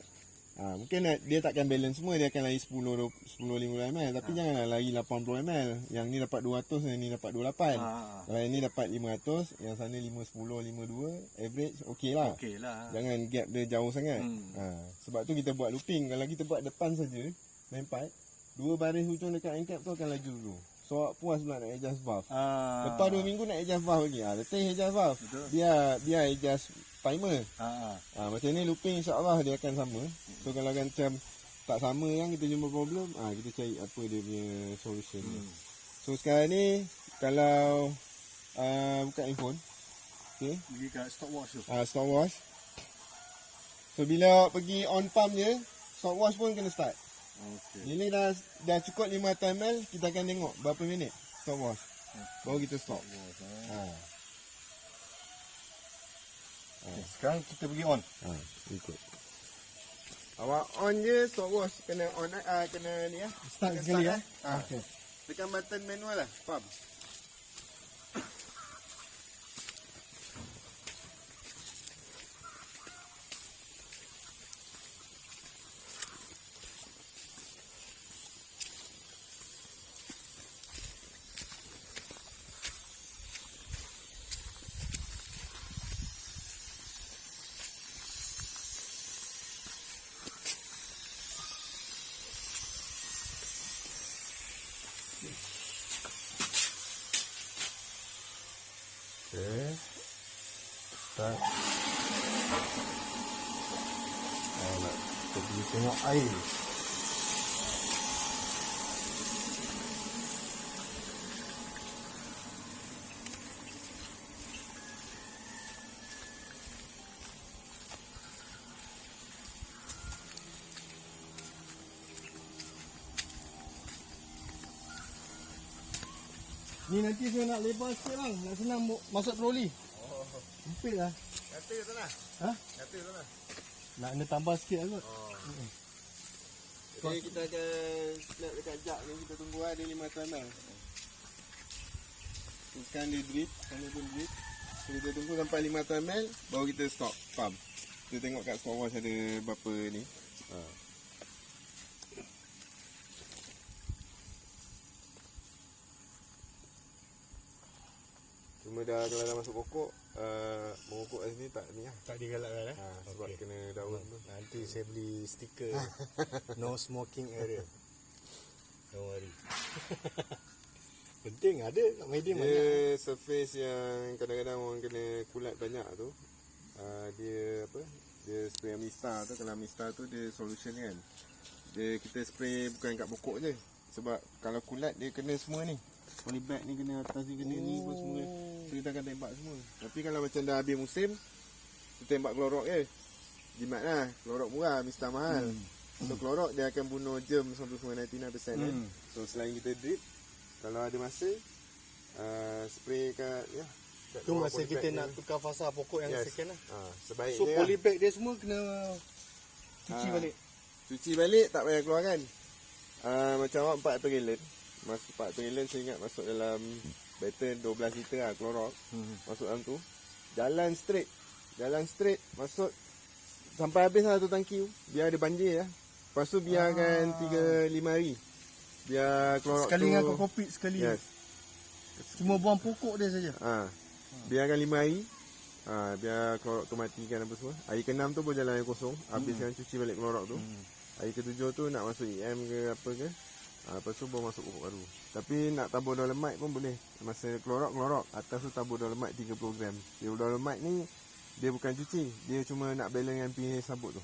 mungkin dia takkan balance semua, dia akan lari 10 15 ml. Tapi janganlah lari 80 ml. Yang ni dapat 200, yang ni dapat 28. Kalau yang ni dapat 500, yang sana 510, 52, average okey lah. Okey lah. Jangan gap dia jauh sangat. Sebab tu kita buat looping. Kalau kita buat depan saja, main part, 2 baris hujung dekat end cap tu akan laju dulu. So awak puas pula nak adjust valve. Lepas 2 minggu nak adjust valve lagi. Letih adjust valve. Biar adjust timer. Macam ni looping insyaAllah dia akan sama. So kalau kan macam tak sama yang kita jumpa problem, kita cari apa dia punya solution. So sekarang ni kalau buka handphone, okay, Pergi kat stopwatch tu. stopwatch. So bila pergi on pump je, stopwatch pun kena start. Bila dah cukup 500 ml, kita akan tengok berapa minit stopwatch. Baru kita stop. Sekarang kita pergi on. Ikut. Awak on je, stopwatch kena on, kena ni ya. Start Kena sekali start, Okay. Tekan button manual lah, pump. Okay. Start. Nak pergi tengok air. Ni nanti saya nak lepas sikit bang. Nak senang masuk troli. Sempit lah. Kata sana. Kata sana. Nak kena tambah sikit lah kot. Jadi kita akan snap dekat jug ni, kita tunggu ada 500 ml. Sekarang dia drip, sana pun drip. So, kita tunggu sampai 500 ml, baru kita stop pump. Kita tengok kat stopwatch ada berapa ni. Cuma kalau dah masuk pokok, mengokok kat sini tak ni lah. Tak digalakkan Sebab kena daun tu. Nanti saya beli stiker no smoking area. Don't worry. Penting ada kat Medium banyak. Dia surface yang kadang-kadang orang kena kulat banyak tu, dia apa, dia spray Amista tu. Kalau Amista tu dia solution kan, kita spray bukan kat pokok je. Sebab kalau kulat dia kena semua ni, polybag ni kena, atas ni kena, ni pun semua. So kita akan tembak semua. Tapi kalau macam dah habis musim, kita tembak klorok je. Jimat lah, klorok murah, Amista mahal. Untuk klorok dia akan bunuh germ sampai 99% kan. So selain kita drip, kalau ada masa, spray kat Tu masa kita nak tukar fasa pokok yang second lah. Sebaiknya So polybag dia semua kena cuci balik. Cuci balik, tak payah keluarkan. Macam awak 400 gallon, masuk 400 gallon saya ingat masuk dalam battle 12 liter lah klorok. Masuk dalam tu, jalan straight masuk sampai habis lah tu tangki tu. Biar ada banjir lah. Lepas tu biarkan 3-5 hari, biar klorok Sekali tu dengan kokopit sekali. yes. Cuma buang pokok dia saja. Biarkan 5 hari, biar klorok tu matikan apa semua. Hari ke-6 tu pun jalan air kosong, habiskan cuci balik klorok tu. Hari ke-7 tu nak masuk EM ke apa ke, lepas tu baru masuk pokok baru. Tapi nak tabur dolomite pun boleh. Masa klorok, atas tu tabur dolomite 30 gram. Dia dolomite ni dia bukan cuci, dia cuma nak balance dengan pH sabut tu.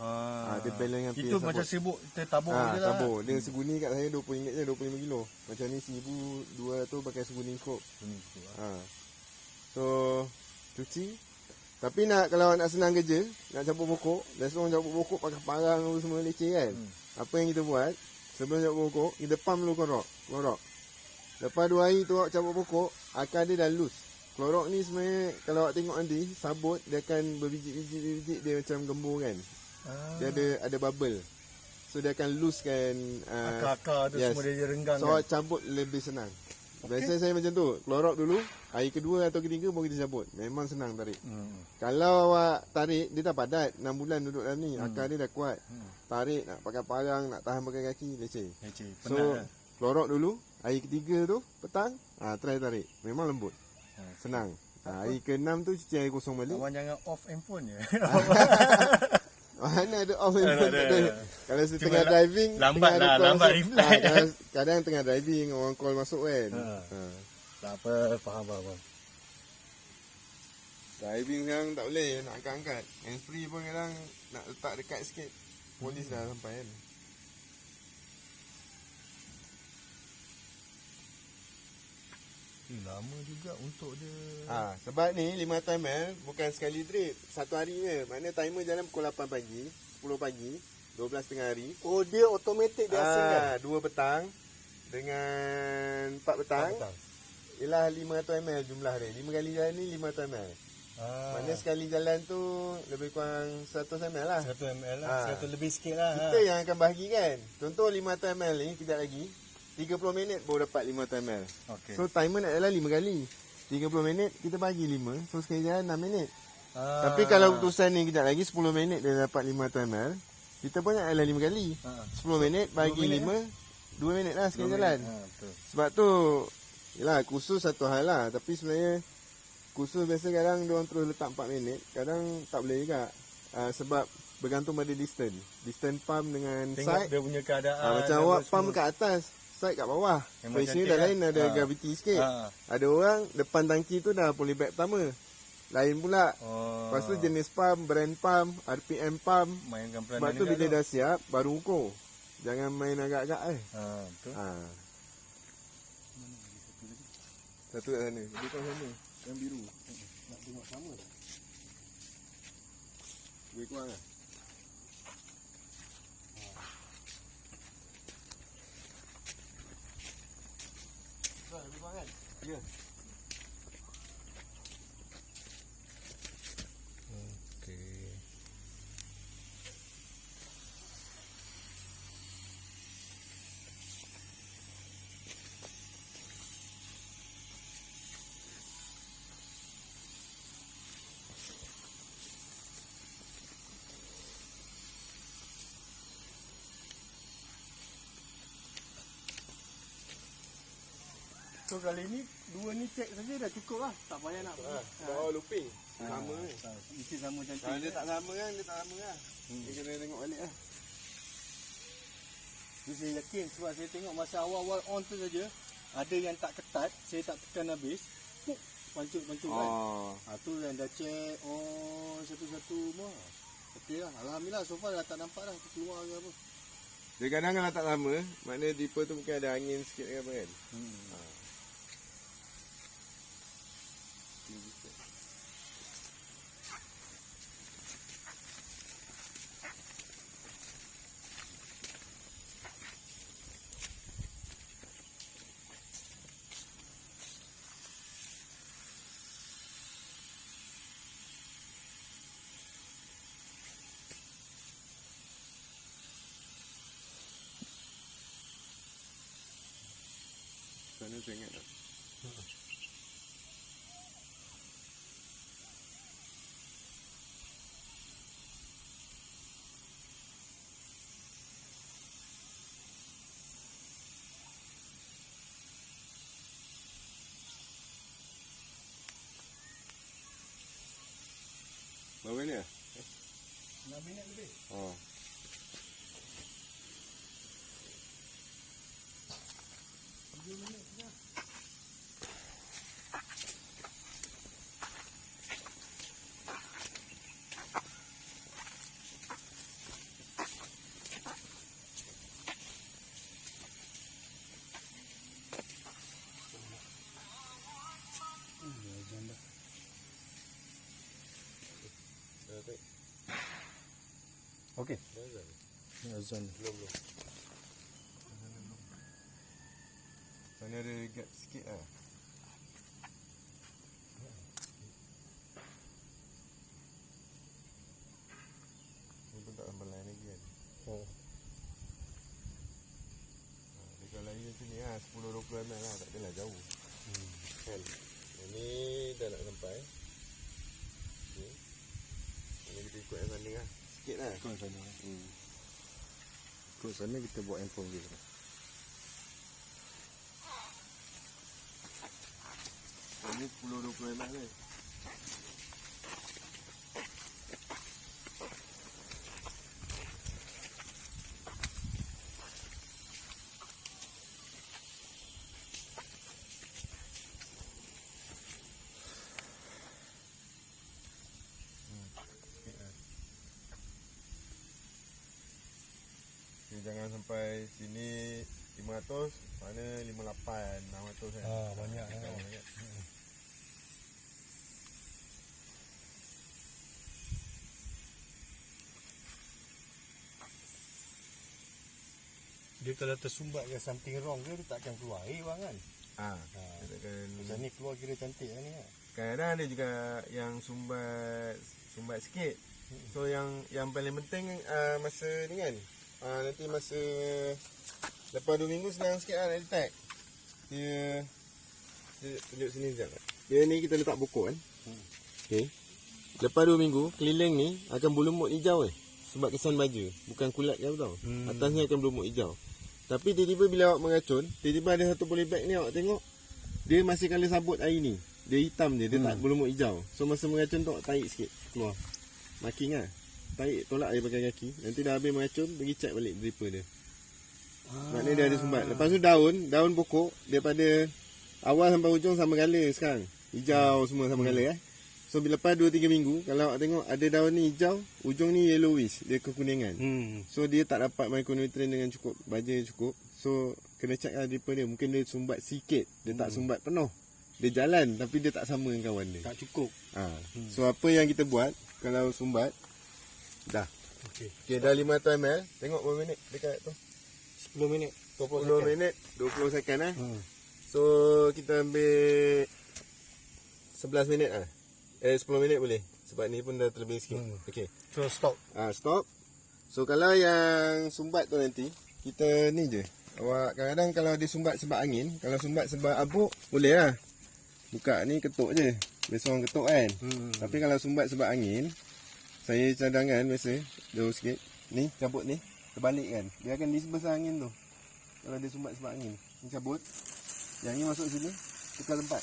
Dia balance dengan pH Itu sabut. macam sibuk kita tabur je lah. Tabur. Dia seguni kat saya RM20 je, 25 kilo. Macam ni 1,200 pakai seguni skop. So cuci. Tapi kalau nak senang kerja, nak cabut pokok, dah seorang cabut pokok pakai parang apa semua leceh kan. Apa yang kita buat, Sebelum cabut pokok, kita pump dulu klorok. Lepas 2 hari tu awak cabut pokok, akar dia dah loose. Klorok ni sebenarnya kalau awak tengok nanti, sabut dia akan berbiji-biji, dia macam gembur kan. Dia ada bubble. So dia akan loosekan akar-akar tu semua dia renggang so kan. awak cabut lebih senang. Biasanya saya macam tu, klorok dulu, hari kedua atau ketiga baru kita cabut. Memang senang tarik. Kalau awak tarik, dia dah padat, 6 bulan duduk dalam ni, akar dia dah kuat. Tarik, nak pakai parang, nak tahan pakai kaki, leceh. So, klorok dulu, hari ketiga tu, petang, try tarik. Memang lembut. Senang. Hari ke-6 tu cuci air kosong balik. Abang jangan off handphone je. Mana ada off handphone ada. Kalau saya tengah driving, lambat tengah lah, lambat reply. Kadang tengah driving, orang call masuk kan. Tak apa, faham. Driving sekarang tak boleh, nak angkat-angkat. Hands free pun kadang nak letak dekat sikit. Polis dah sampai kan. Lama juga untuk dia. Sebab ni 500 ml bukan sekali drip, satu hari je. Maknanya timer jalan pukul 8 pagi, 10 pagi, 12 tengah hari. Oh, dia automatik dia asingkan. 2 petang dengan 4 petang. Ialah 500 ml jumlah dia. 5 kali jalan ni 500 ml. Maknanya sekali jalan tu lebih kurang 100 ml lah. 100 ml lah, 100 lebih sikit lah. Kita yang akan bahagikan. Contoh 500 ml ni kejap lagi 30 minit baru dapat 500 ml. Okay. So timer nak jalan 5 kali. 30 minit kita bagi 5. So sekali jalan 6 minit. Tapi kalau keputusan ni kejap lagi 10 minit dia dapat 500 ml, kita pun nak jalan 5 kali. 10 minit bagi 5, 2 minit lah sekali jalan. Betul. Sebab tu yelah kursus satu hal lah. Tapi sebenarnya kursus biasa kadang diorang terus letak 4 minit. Kadang tak boleh juga. Sebab bergantung pada distance. Distance pump dengan Tengok side. dia punya keadaan. Macam awak pump kat atas, side kat bawah. Pressure dah lain, ada gravity sikit. Ada orang depan tangki tu dah polybag pertama. Lain pula. Lepas tu jenis pump, brand pump, RPM pump. Mainkan peranan. Sebab tu bila dah siap baru ukur. Jangan main agak-agak betul. Satu kat sana. Dia kat sana. Yang biru. Nak tengok sama. Lebih kurang lah. Lebih kurang kan? Ya. Okey. So kali ni dua ni cek saja dah cukup lah. Tak payah nak pergi. Bawa looping. Sama kan? Isi sama cantik. Kalau dia tak sama kan, dia tak sama lah. Dia kena tengok balik lah. Jadi saya yakin sebab saya tengok masa awal-awal on tu saja ada yang tak ketat, saya tak tekan habis. Pancut-pancut kan. Tu yang dah check satu-satu semua. Okey lah. Alhamdulillah so far dah tak nampak dah keluar ke apa. Dia kadang kalau tak lama, maknanya dipper tu mungkin ada angin sikit ke apa kan. Sana saya ingat tak? Berapa ni lah? 6 minit lebih. Okey. Azan. Belum. Mana ada gap sikit lah. Ni pun tak sampai line lagi kan. Oh. Dia kalau lain macam ni lah, 10-20 ml lah, tak adalah jauh. Kan? Yang ni dah nak sampai. Okay. Ini kita ikut yang sana lah. Sikit lah. Ikut sana. Ikut sana kita buat handphone dia. Ini 10-20 ml ni. Jangan sampai sini 500, mana 58, 600 kan. Banyak kan. Banyak. Dia kalau tersumbat ke something wrong ke, dia takkan keluar air bang kan. Dia takkan. Macam ni keluar kira cantik lah ni kan. Kadang-kadang ada juga yang sumbat sikit. So yang paling penting masa ni kan. Nanti masa lepas 2 minggu senang sikit lah nak detect. Dia tunjuk sini sekejap. Dia ni kita letak pokok kan. Okay. Lepas 2 minggu keliling ni akan berlumut hijau sebab kesan baja. Bukan kulat ke apa tau. Atasnya akan berlumut hijau. Tapi tiba-tiba bila awak mengacun, tiba-tiba ada satu polybag ni awak tengok, dia masih colour sabut air ni. Dia hitam dia tak berlumut hijau. So masa mengacun tu awak tarik sikit keluar. Marking lah. Tarik, tolak air pakai kaki. Nanti dah habis mengacun, pergi check balik dripper dia. Maknanya dia ada sumbat. Lepas tu daun pokok, daripada awal sampai ujung sama colour sekarang. Hijau semua sama colour So bila lepas 2-3 minggu, kalau awak tengok ada daun ni hijau, ujung ni yellowish, dia kekuningan. So dia tak dapat micronutrient dengan cukup, baja cukup. So kena check lah dripper dia. Mungkin dia sumbat sikit, dia tak sumbat penuh. Dia jalan tapi dia tak sama dengan kawan dia. Tak cukup. So apa yang kita buat kalau sumbat, dah. Okay, dah 500 ml. Tengok berapa minit dekat tu. 10 minit. 10 minit, 20 second So kita ambil 11 minit 10 minit boleh. Sebab ni pun dah terlebih sikit. Okay. So stop. Stop. So kalau yang sumbat tu nanti, kita ni je. Awak kadang-kadang kalau dia sumbat sebab angin, kalau sumbat sebab abuk, boleh lah. Buka ni ketuk je. Biasa orang ketuk kan. Tapi kalau sumbat sebab angin, saya cadangan biasa, jauh sikit. Ni, cabut ni, terbalik kan. Dia akan disebesar angin tu. Kalau dia sumbat sebab angin. Ni cabut. Yang ni masuk sini, tukar tempat.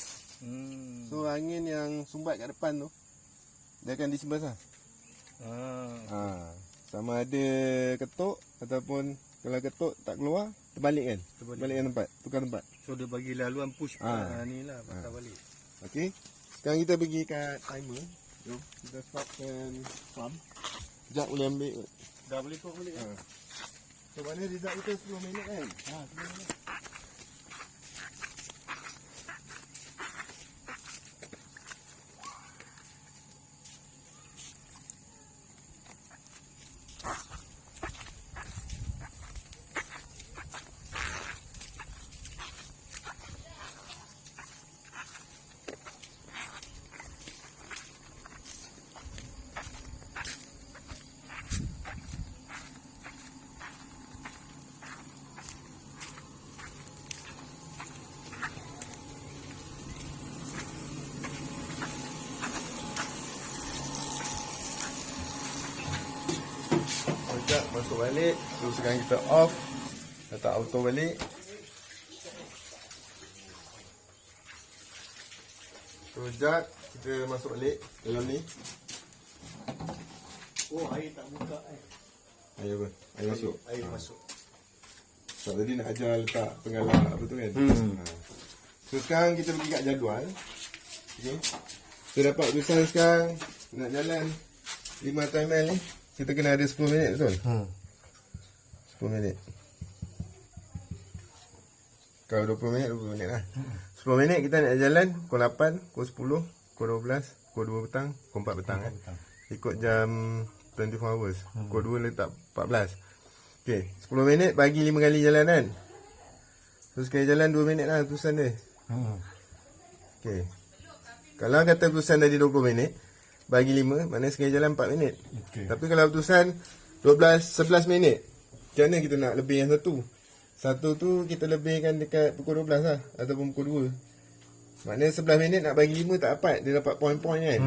So angin yang sumbat kat depan tu, dia akan disebesar. Sama ada ketuk ataupun kalau ketuk tak keluar, terbalik kan. Terbalikkan tempat, tukar tempat. So dia bagi laluan push ni lah, patah balik. Okey. Sekarang kita pergi kat timer. Jom kita stopkan pump. Sekejap boleh ambil. Dah boleh turun balik. So mana result kita 10 minit kan? 10 minit. Sekejap masuk balik. So sekarang kita off, letak auto balik. So sekejap kita masuk balik dalam ni. Oh, air tak buka Air apa? Air masuk. Air masuk. Sebab tadi nak ajar letak penggalah apa tu kan. So sekarang kita pergi kat jadual. Okay. Kita dapat tulisan sekarang nak jalan 500 ml ni. Kita kena ada 10 minit betul? 10 minit. Kalau 20 minit, 20 minit lah. 10 minit kita nak jalan pukul 8, pukul 10, pukul 12, pukul 2 petang, pukul 4 petang kan. Ikut jam 24 hours. Pukul 2 letak 14. Okay, 10 minit bagi 5 kali jalan kan. So sekali jalan 2 minit lah keputusan dia. Okay. Kalau kata keputusan tadi 20 minit, bagi 5, maknanya sekali jalan 4 minit. Okay. Tapi kalau keputusan 11 minit, macam mana kita nak lebih yang satu? Satu tu kita lebihkan dekat pukul 12 lah, ataupun pukul 2. Maknanya 11 minit nak bagi 5 tak dapat, dia dapat poin-poin kan.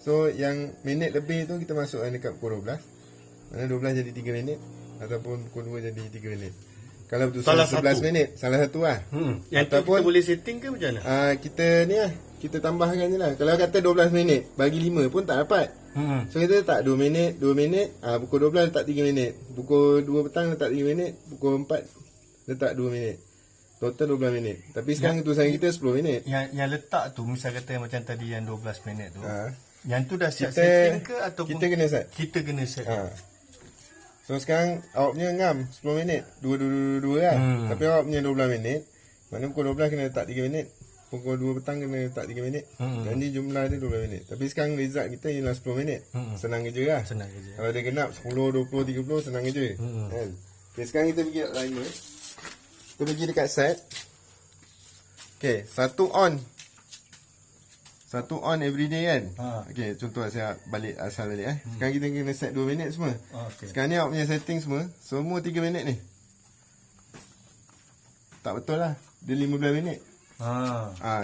So yang minit lebih tu kita masukkan dekat pukul 12. Maknanya 12 jadi 3 minit, ataupun pukul 2 jadi 3 minit. Kalau keputusan 11 minit, salah satu lah. Yang ataupun, kita boleh setting ke macam mana? Kita ni lah, kita tambahkan je lah. Kalau kata 12 minit, bagi 5 pun tak dapat. So kita letak 2 minit, 2 minit, pukul 12 letak 3 minit. Pukul 2 petang letak 3 minit, pukul 4 letak 2 minit. Total 12 minit. Tapi sekarang keputusan kita 10 minit. Yang letak tu, misal kata macam tadi yang 12 minit tu. Yang tu dah siap setting ke ataupun kita kena set? Kita kena set. So sekarang awak punya ngam 10 minit, 2 lah. Tapi awak punya 12 minit, maknanya pukul 12 kena letak 3 minit. Pukul 2 petang kena letak 3 minit. Jadi jumlah dia 12 minit. Tapi sekarang result kita ialah 10 minit. Senang kerja lah. Senang kerja. Kalau dia genap 10, 20, 30 senang kerja. Kan? Okay, sekarang kita pergi kat timer. Kita pergi dekat set. Okay, satu on everyday kan. Okay, contoh saya balik asal balik Sekarang kita kena set 2 minit semua. Sekarang ni awak punya setting semua 3 minit ni. Tak betul lah, dia 15 minit.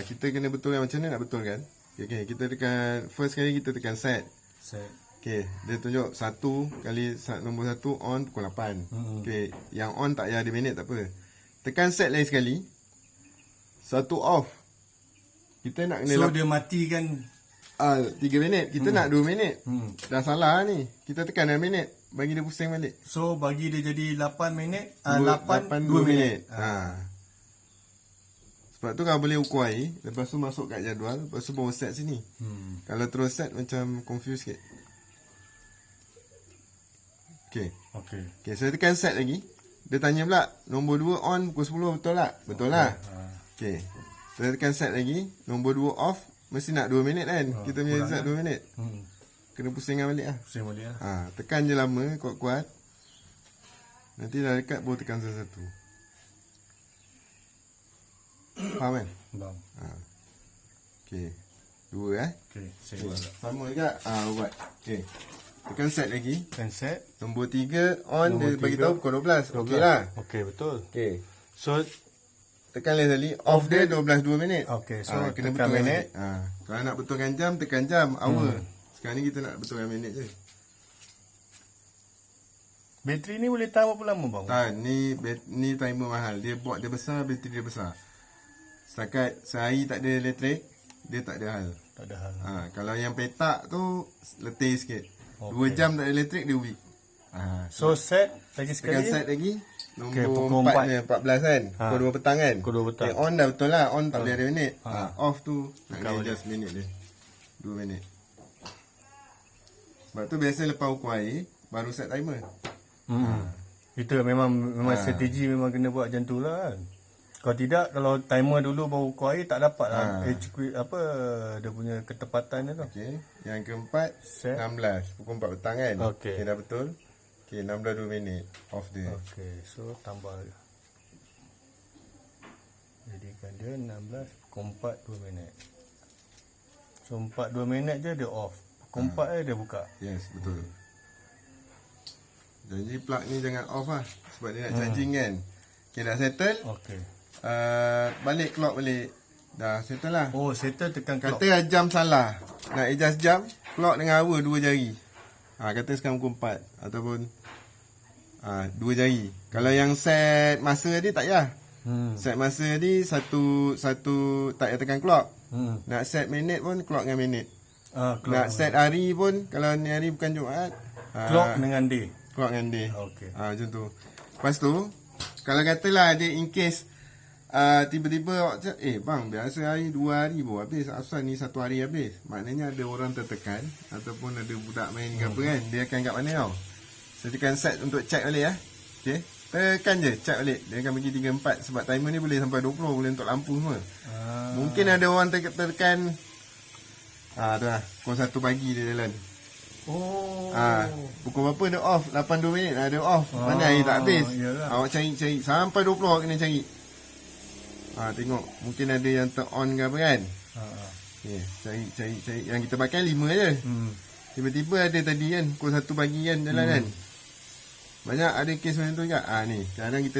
Kita kena betulkan macam mana nak betulkan. Okay, kita tekan first kali kita tekan set. Okay, dia tunjuk 1 kali nombor 1 on pukul 8. Okay, yang on tak payah ada minit tak apa. Tekan set lain sekali. 1 off. Kita nak kena so dia matikan 3 minit. Kita nak 2 minit. Dah salah ni. Kita tekan 6 minit. Bagi dia pusing balik. So bagi dia jadi 8 minit 2 minit. Sebab tu kalau boleh ukur air, lepas tu masuk kat jadual, lepas tu baru set sini. Kalau terus set macam confuse sikit. Okay, saya tekan set lagi. Dia tanya pula nombor 2 on pukul 10 betul tak? Betul lah. Okay, saya tekan set lagi. Nombor 2 off, mesti nak 2 minit kan. Kita punya result 2 minit. Kena pusingkan balik lah. Tekan je lama, kuat-kuat. Nanti dah dekat baru tekan satu-satu. Faham kan? Faham. Okay, 2 saya buat. Sama juga buat. Okay, tekan set lagi. Tekan set. Nombor 3 on, dia bagi tahu pukul 12. Okey lah. Okey, betul. Okay, So tekan lagi sekali. Off dia 12 2 minit. Okey, so kena tekan betulkan minit. Kalau nak betulkan jam, tekan jam, hour. Sekarang ni kita nak betulkan minit je. Bateri ni boleh tahan berapa lama bang? Tak, ni timer mahal. Dia buat dia besar, bateri dia besar. Setakat sehari tak ada elektrik, dia tak ada hal. Tak ada hal. Kalau yang petak tu letih sikit. 2 jam tak ada elektrik, dia weak. So set lagi sekali. Tekan set lagi. Nombor pukul 4 ni 14 kan. Pukul 2 petang kan. Pukul 2 petang. On dah betul lah. On tak boleh ada minit. Off tu nak kena adjust minit dia. 2 minit. Sebab tu biasa lepas ukur air baru set timer. Itu memang strategi memang kena buat macam tu lah kan. Kalau tidak, kalau timer dulu baru ukur air tak dapat lah dia punya ketepatan dia tu. Okey, yang keempat set 16 pukul 4 petang kan. Okey, dah betul. Okey, 16 2 minit off dia. Okey, so tambah jadikan dia 16 pukul 4 2 minit. So 4 2 minit je dia off. Pukul 4 dia buka. Yes, betul. Jadi plug ni jangan off lah sebab dia nak charging kan. Okey, dah settle. Okey. Balik clock balik. Dah settle lah. Oh, settle tekan clock. Kata jam salah. Nak adjust jam, clock dengan hour 2 jari. Kata sekarang pukul 4 ataupun 2 jari. Kalau yang set masa tadi tak payah. Set masa tadi satu tak payah tekan clock. Nak set minit pun clock dengan minit. Nak set hari pun, kalau ni hari bukan Jumaat, clock dengan day. Clock dengan day. Okey. Macam tu. Lepas tu, kalau katalah dia in case tiba-tiba awak cakap, bang, biasa hari 2 hari baru habis, asal ni 1 hari habis. Maknanya ada orang tertekan ataupun ada budak main ke apa kan, dia akan kat mana tau. Saya tekan set untuk check balik Okey. Tekan je, check balik. Dia akan bagi 3 4 sebab timer ni boleh sampai 20, boleh untuk lampu semua. Mungkin ada orang tertekan tu lah, pukul 1 pagi dia jalan. Pukul berapa dia off? 8 2 minit dia off. Mana air tak habis. Awak cari sampai 20 awak kena cari. Tengok mungkin ada yang ter-on ke apa kan. Ni, cari yang kita pakai 5 je. Tiba-tiba ada tadi kan pukul 1 pagi kan jalan kan. Banyak ada kes macam tu juga. Ni, kadang kita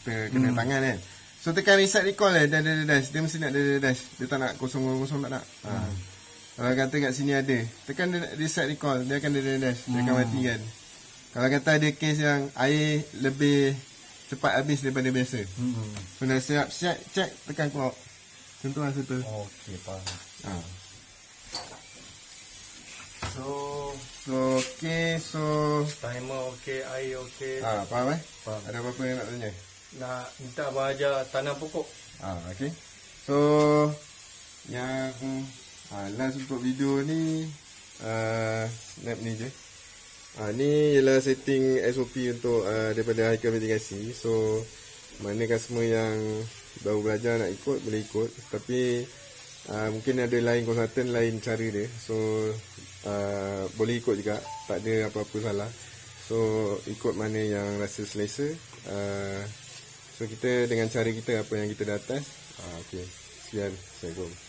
kena tangan kan. So tekan reset recall dah dash. Dia mesti nak dash. Dia tak nak kosong tak nak. Kalau kata kat sini ada, tekan reset recall, dia akan dash. Dia akan mati kan. Kalau kata ada kes yang air lebih cepat habis daripada biasa. So dah siap check, tekan clock. Contoh lah situ. Okey, faham. So timer okey, air okey. Faham Faham. Ada apa-apa yang nak tanya? Nak minta abang ajar tanam pokok. Okey. So yang last untuk video ni snap ni je. Ni ialah setting SOP untuk daripada Haikal Mitigasi. So manakah semua yang baru belajar nak ikut boleh ikut, tapi mungkin ada lain konsultan lain cara dia. So boleh ikut juga, tak ada apa-apa salah. So ikut mana yang rasa selesa. So kita dengan cara kita apa yang kita dah atas. Okey. Sekian. Assalamualaikum.